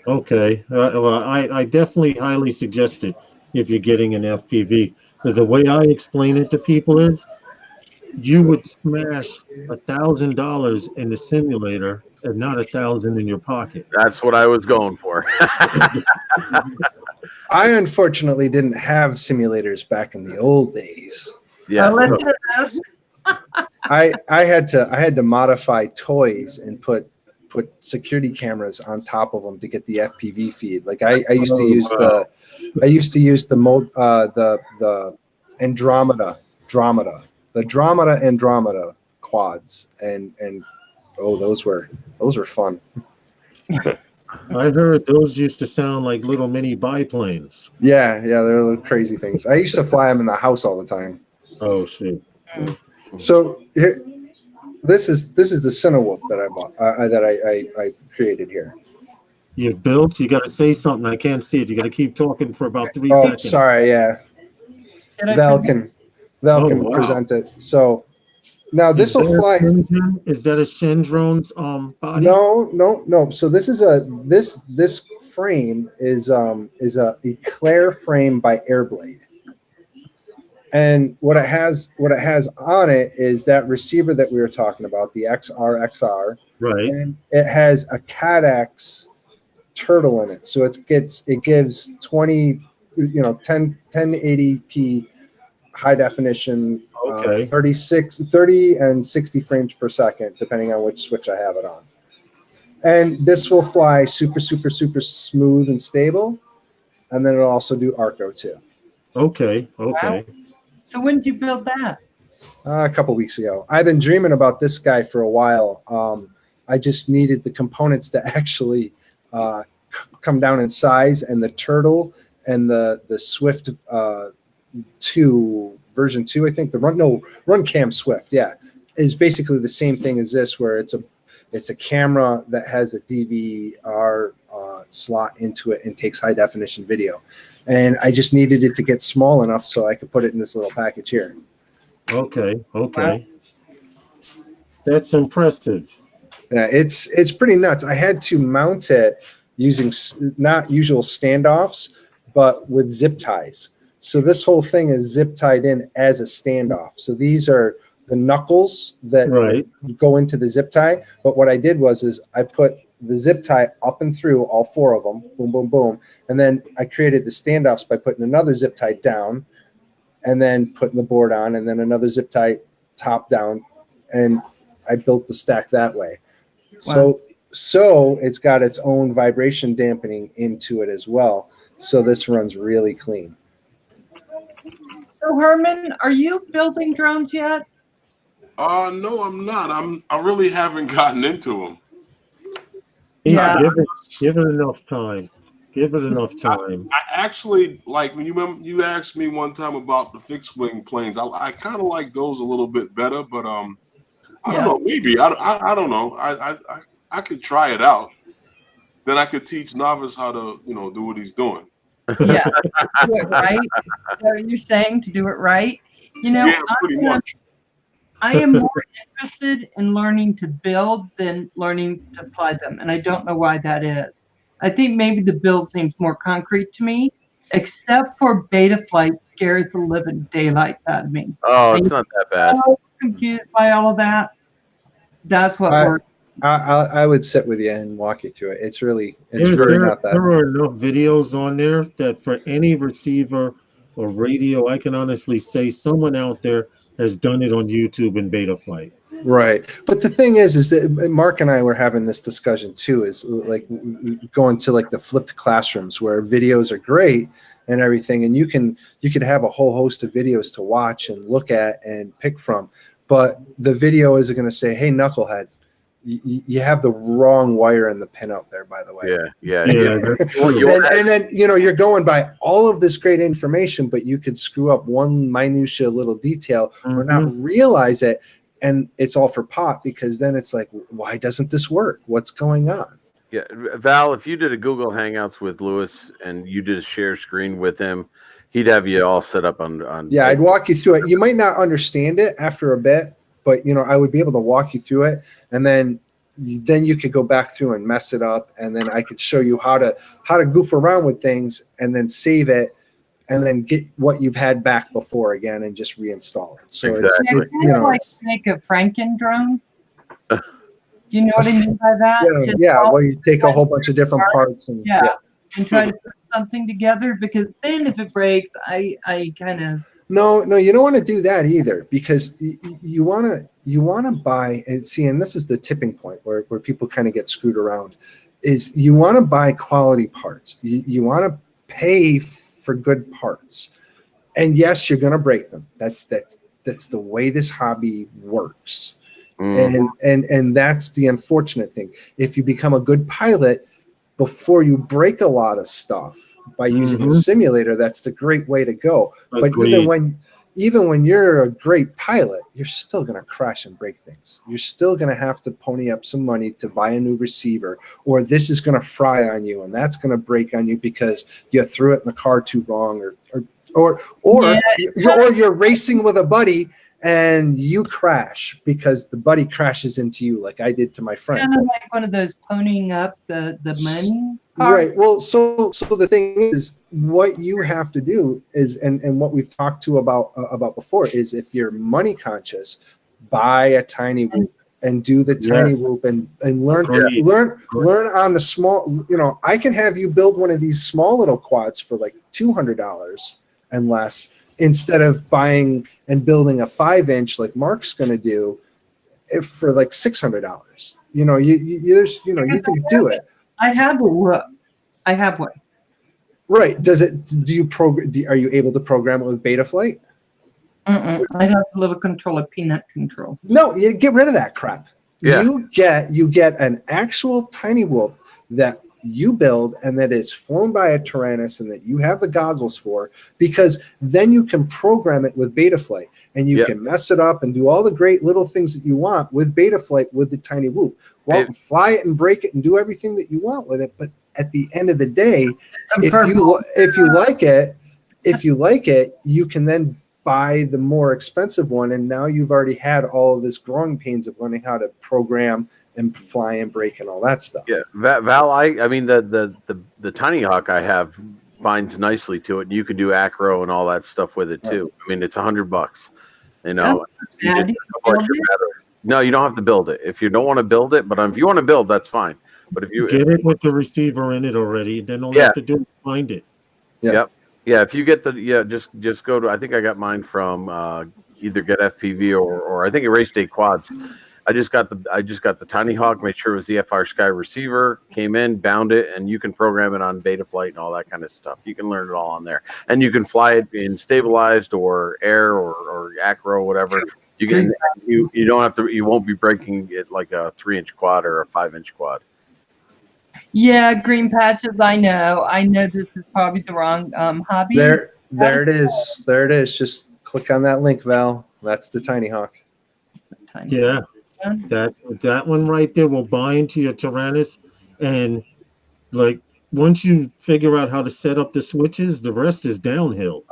Okay. Well, I definitely highly suggest it if you're getting an FPV. Because the way I explain it to people is, you would smash $1,000 in the simulator and not 1,000 in your pocket. That's what I was going for. I unfortunately didn't have simulators back in the old days. Yeah. Listen to this. I had to modify toys and put security cameras on top of them to get the FPV feed. Like I used to use the Andromeda quads and those were fun. I heard those used to sound like little mini biplanes. Yeah, they're little crazy things. I used to fly them in the house all the time. Oh shit! So here, this is the Cinewolf that I bought that I created here. You built. You got to say something. I can't see it. You got to keep talking for about 3 Oh, seconds. sorry. Yeah, Val can wow. present it. So now this will fly. Is that a Shendrone's body? No. So this is this frame is a Eclair frame by Airblade. And what it has on it is that receiver that we were talking about, the XR. Right. And it has a CADX turtle in it. So it gives 1080p high definition, okay. 30 and 60 frames per second, depending on which switch I have it on. And this will fly super smooth and stable. And then it'll also do Arco too. Okay. Wow. So when did you build that? A couple weeks ago. I've been dreaming about this guy for a while. I just needed the components to actually come down in size, and the turtle and the Swift 2 version 2, I think the RunCam Swift, is basically the same thing as this, where it's a camera that has a DVR slot into it and takes high definition video. And I just needed it to get small enough so I could put it in this little package here. Okay. That's impressive. Yeah, it's pretty nuts. I had to mount it using not usual standoffs, but with zip ties. So this whole thing is zip tied in as a standoff. So these are the knuckles that go into the zip tie. But what I did was I put the zip tie up and through all 4 of them, boom, boom, boom. And then I created the standoffs by putting another zip tie down and then putting the board on, and then another zip tie top down. And I built the stack that way. Wow. So it's got its own vibration dampening into it as well. So this runs really clean. So Herman, are you building drones yet? No, I'm not. I really haven't gotten into them. Yeah, give it enough time. Give it enough time. I actually like when you asked me one time about the fixed wing planes. I kind of like those a little bit better, but I don't know. Maybe I don't know. I could try it out. Then I could teach Novice how to do what he's doing. Yeah, do it right. So you're saying to do it right. Yeah, pretty much. I am more interested in learning to build than learning to fly them, and I don't know why that is. I think maybe the build seems more concrete to me, except for beta flight scares the living daylights out of me. Oh, it's not that bad. I'm so confused by all of that. That's what works. I would sit with you and walk you through it. It's really not that. There are enough videos on there that for any receiver or radio, I can honestly say someone out there has done it on YouTube in beta flight. Right. But the thing is that Mark and I were having this discussion too, is like going to like the flipped classrooms where videos are great and everything. And you could have a whole host of videos to watch and look at and pick from. But the video is going to say, hey, knucklehead, you have the wrong wire in the pin out there, by the way. Yeah. And then, you're going by all of this great information, but you could screw up one minutia little detail or not realize it. And it's all for pot, because then it's like, why doesn't this work? What's going on? Yeah. Val, if you did a Google Hangouts with Lewis and you did a share screen with him, he'd have you all set up on. Yeah, I'd walk you through it. You might not understand it after a bit, but I would be able to walk you through it, and then you could go back through and mess it up, and then I could show you how to goof around with things and then save it and then get what you've had back before again and just reinstall it. So Exactly. Yeah, it's, kind of like make a Franken drone. Do you know what I mean by that? Just all where you take a whole bunch of different parts and yeah, and try to put something together, because then if it breaks, I kind of No, you don't want to do that either, because you want to buy and see, and this is the tipping point where people kind of get screwed around, is you want to buy quality parts. You want to pay for good parts, and yes, you're going to break them. That's the way this hobby works, and that's the unfortunate thing. If you become a good pilot before you break a lot of stuff by using a simulator, that's the great way to go. But even when you're a great pilot, you're still going to crash and break things. You're still going to have to pony up some money to buy a new receiver, or this is going to fry on you and that's going to break on you because you threw it in the car too long, or you're racing with a buddy and you crash because the buddy crashes into you, like I did to my friend. kind of like one of those ponying up the money. Right. Well, so the thing is, what you have to do is, and what we've talked to about before is, if you're money conscious, buy a tiny whoop and do the tiny whoop and learn on the small. You know, I can have you build one of these small little quads for like $200 and less, instead of buying and building a 5-inch like Mark's going to do for like $600. You know, you can do it. I have one. Right. Are you able to program it with Betaflight? I have a little controller, peanut control. No, you get rid of that crap. Yeah. You get an actual tiny whoop that you build and that is flown by a Tyrannus and that you have the goggles for, because then you can program it with Betaflight and you can mess it up and do all the great little things that you want with Betaflight with the tiny whoop. Go out and fly it and break it and do everything that you want with it. But at the end of the day, if you like it, you can then buy the more expensive one, and now you've already had all of this growing pains of learning how to program and fly and break and all that stuff. Yeah, Val, I mean the Tiny Hawk I have binds nicely to it, and you can do acro and all that stuff with it too. I mean, it's $100. You know, no, you don't have to build it if you don't want to build it. But if you want to build, that's fine. But if you get it with the receiver in it already, then all you have to do is find it. Yep. Yeah, if you get just go to, I think I got mine from either Get FPV or I think Erase Day Quads. I just got the Tiny Hawk, made sure it was the FR Sky receiver, came in, bound it, and you can program it on Betaflight and all that kind of stuff. You can learn it all on there, and you can fly it in stabilized or air or acro, whatever. You can you don't have to, you won't be breaking it like a 3-inch quad or a 5-inch quad. Yeah, green patches. I know this is probably the wrong hobby. There it is. There it is. Just click on that link, Val. That's the Tiny Hawk. Yeah, that one right there will bind to your Tyrannus, and like once you figure out how to set up the switches, the rest is downhill.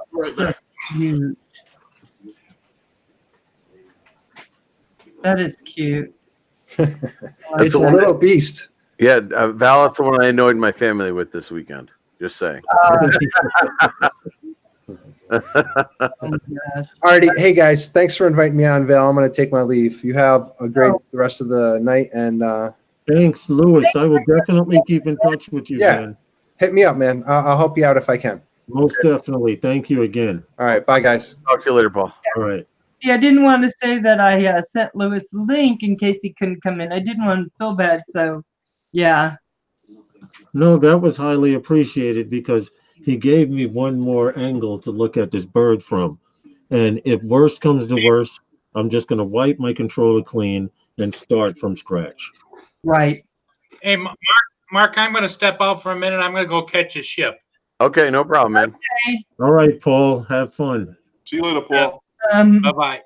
Cute. That is cute. It's a little beast. Yeah, Val, that's the one I annoyed my family with this weekend. Just saying. Alrighty, hey guys, thanks for inviting me on, Val. I'm going to take my leave. You have a great rest of the night, and thanks, Lewis. I will definitely keep in touch with you, man. Hit me up, man. I'll help you out if I can. Most definitely. Thank you again. All right, bye, guys. Talk to you later, Paul. All right. Yeah, I didn't want to say that I sent Lewis a link in case he couldn't come in. I didn't want to feel bad, so yeah. No, that was highly appreciated because he gave me one more angle to look at this bird from. And if worse comes to worse, I'm just going to wipe my controller clean and start from scratch. Right. Hey, Mark, I'm going to step out for a minute. I'm going to go catch a ship. Okay, no problem, man. Okay. All right, Paul. Have fun. See you later, Paul. Bye-bye.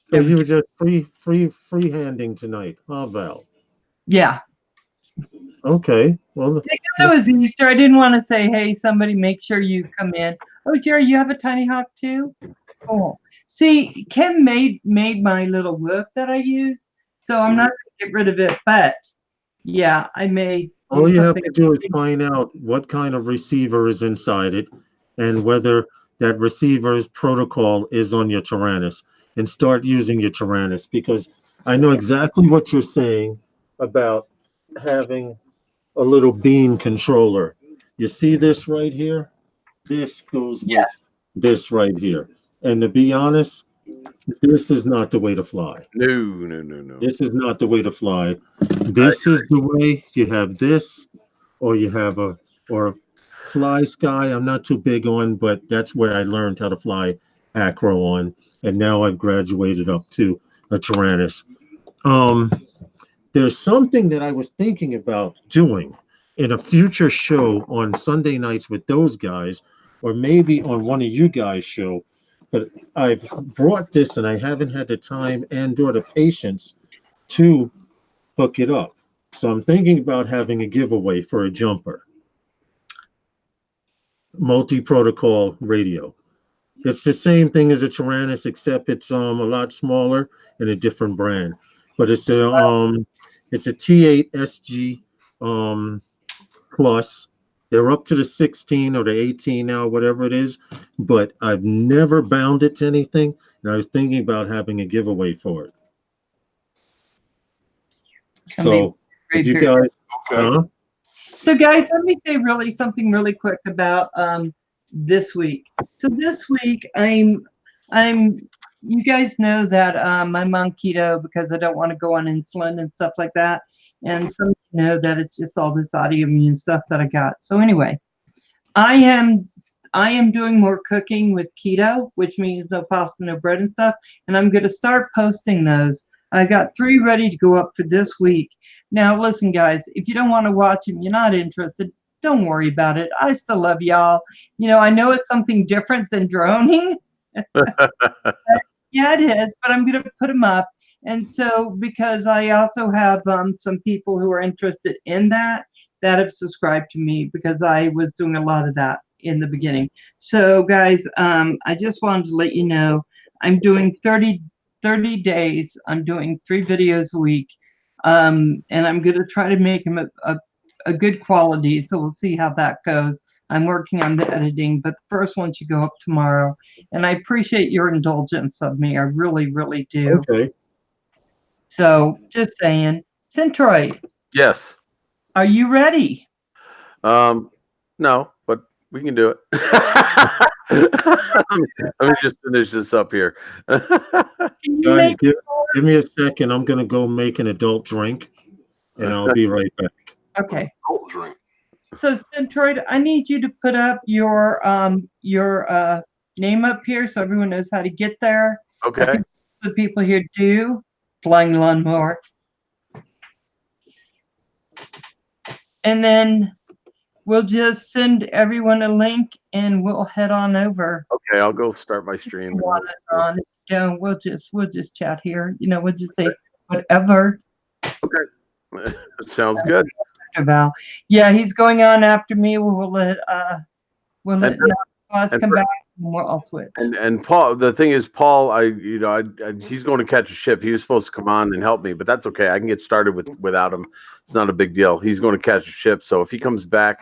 So you were just free-handing tonight, huh, Val? Yeah. Okay. Well, because it was Easter, I didn't want to say, hey, somebody make sure you come in. Oh, Jerry, you have a Tiny Hawk too? Oh. See, Kim made my little woof that I use, so I'm not going to get rid of it. But, yeah, I made All you have something to do is find out what kind of receiver is inside it and whether that receiver's protocol is on your Taranis, and start using your Taranis, because I know exactly what you're saying about having a little bean controller. You see this right here? This goes with this right here. And to be honest, this is not the way to fly. No. This is not the way to fly. This is the way. You have this, or you have a Fly Sky. I'm not too big on, but that's where I learned how to fly acro on, and now I've graduated up to a Taranis. There's something that I was thinking about doing in a future show on Sunday nights with those guys, or maybe on one of you guys' show. But I've brought this and I haven't had the time and or the patience to hook it up. So I'm thinking about having a giveaway for a jumper. Multi-protocol radio. It's the same thing as a Taranis, except it's a lot smaller and a different brand. But it's a T8 SG plus. They're up to the 16 or the 18 now, whatever it is. But I've never bound it to anything, and I was thinking about having a giveaway for it. So, if you guys, So guys, let me say something really quick about this week. So this week I'm you guys know that I'm on keto because I don't want to go on insulin and stuff like that. And some of you know that it's just all this autoimmune stuff that I got. So anyway, I am doing more cooking with keto, which means no pasta, no bread and stuff. And I'm going to start posting those. I got 3 ready to go up for this week. Now, listen, guys, if you don't want to watch them, you're not interested, don't worry about it. I still love y'all. You know, I know it's something different than droning. Yeah, it is, but I'm going to put them up. And so, because I also have some people who are interested in that have subscribed to me, because I was doing a lot of that in the beginning. So, guys, I just wanted to let you know I'm doing 30 days. I'm doing 3 videos a week. And I'm going to try to make them a good quality. So we'll see how that goes. I'm working on the editing, but the first one should go up tomorrow. And I appreciate your indulgence of me. I really, really do. Okay. So just saying. Centroid. Yes. Are you ready? No, but we can do it. Let me just finish this up here. Guys, give me a second. I'm gonna go make an adult drink, and I'll be right back. Okay. Adult drink. So Centroid, I need you to put up your name up here so everyone knows how to get there. Okay. The people here do. Flying Lawnmower. And then we'll just send everyone a link and we'll head on over. Okay, I'll go start my stream. We'll just chat here. You know, we'll just say whatever. Okay. Sounds good. Val. Yeah, he's going on after me. We'll let Pods come back and we'll all switch. And Paul, the thing is, Paul, he's going to catch a ship. He was supposed to come on and help me, but that's okay. I can get started without him. It's not a big deal. He's going to catch a ship. So if he comes back,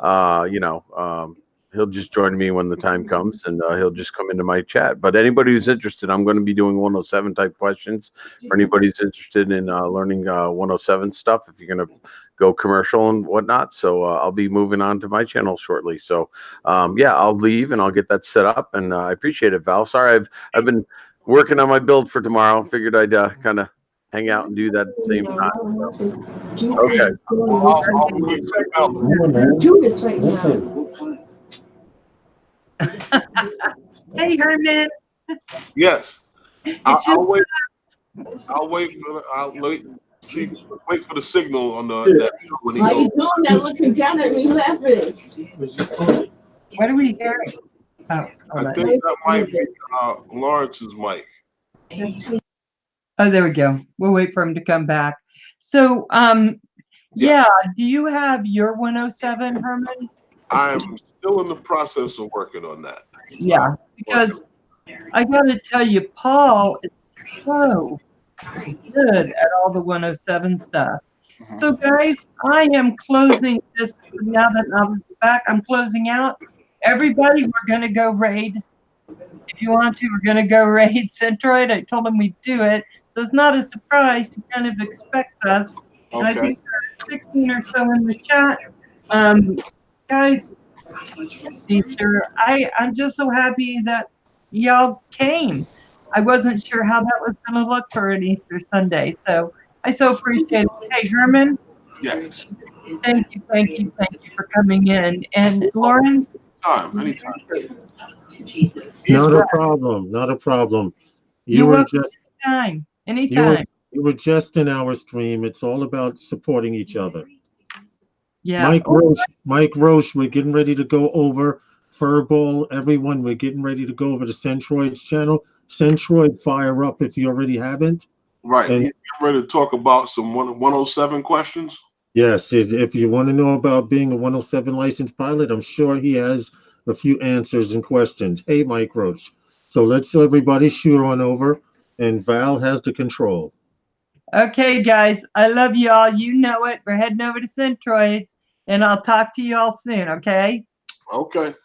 he'll just join me when the time comes, and he'll just come into my chat. But anybody who's interested, I'm going to be doing 107 type questions for anybody who's interested in learning 107 stuff, if you're going to go commercial and whatnot. So I'll be moving on to my channel shortly. So I'll leave and I'll get that set up, and I appreciate it, Val. Sorry, I've been working on my build for tomorrow. Figured I'd kind of hang out and do that at the same time. Okay. Do this right now. Hey, Herman. Yes. I'll wait. Wait for the signal on the. When he Why goes. you doing that? Looking down at me laughing. What are we hearing? I think that might be Lawrence's mic. Oh, there we go. We'll wait for him to come back. So, do you have your 107, Herman? I'm still in the process of working on that. Yeah, because I got to tell you, Paul is so good at all the 107 stuff. So guys, I am closing this now that I'm back. I'm closing out. Everybody, we're gonna go raid. If you want to, we're gonna go raid Centroid. I told him we'd do it, so it's not a surprise. He kind of expects us, and I think there are 16 or so in the chat. Guys, Easter, I'm just so happy that y'all came. I wasn't sure how that was going to look for an Easter Sunday, so I so appreciate it. Hey, Herman. Yes. Thank you for coming in. And Lauren. Anytime. Not a problem. Not a problem. You were just anytime. You were just in our stream. It's all about supporting each other. Yeah. Mike Roche, we're getting ready to go over Furball. Everyone, we're getting ready to go over to Centroid's channel. Centroid, fire up if you already haven't. Right. He's ready to talk about some 107 questions. Yes, if you want to know about being a 107 licensed pilot, I'm sure he has a few answers and questions. Hey, Mike Roche. So let's everybody shoot on over, and Val has the control. Okay, guys, I love you all. You know it. We're heading over to Centroids, and I'll talk to you all soon, okay? Okay.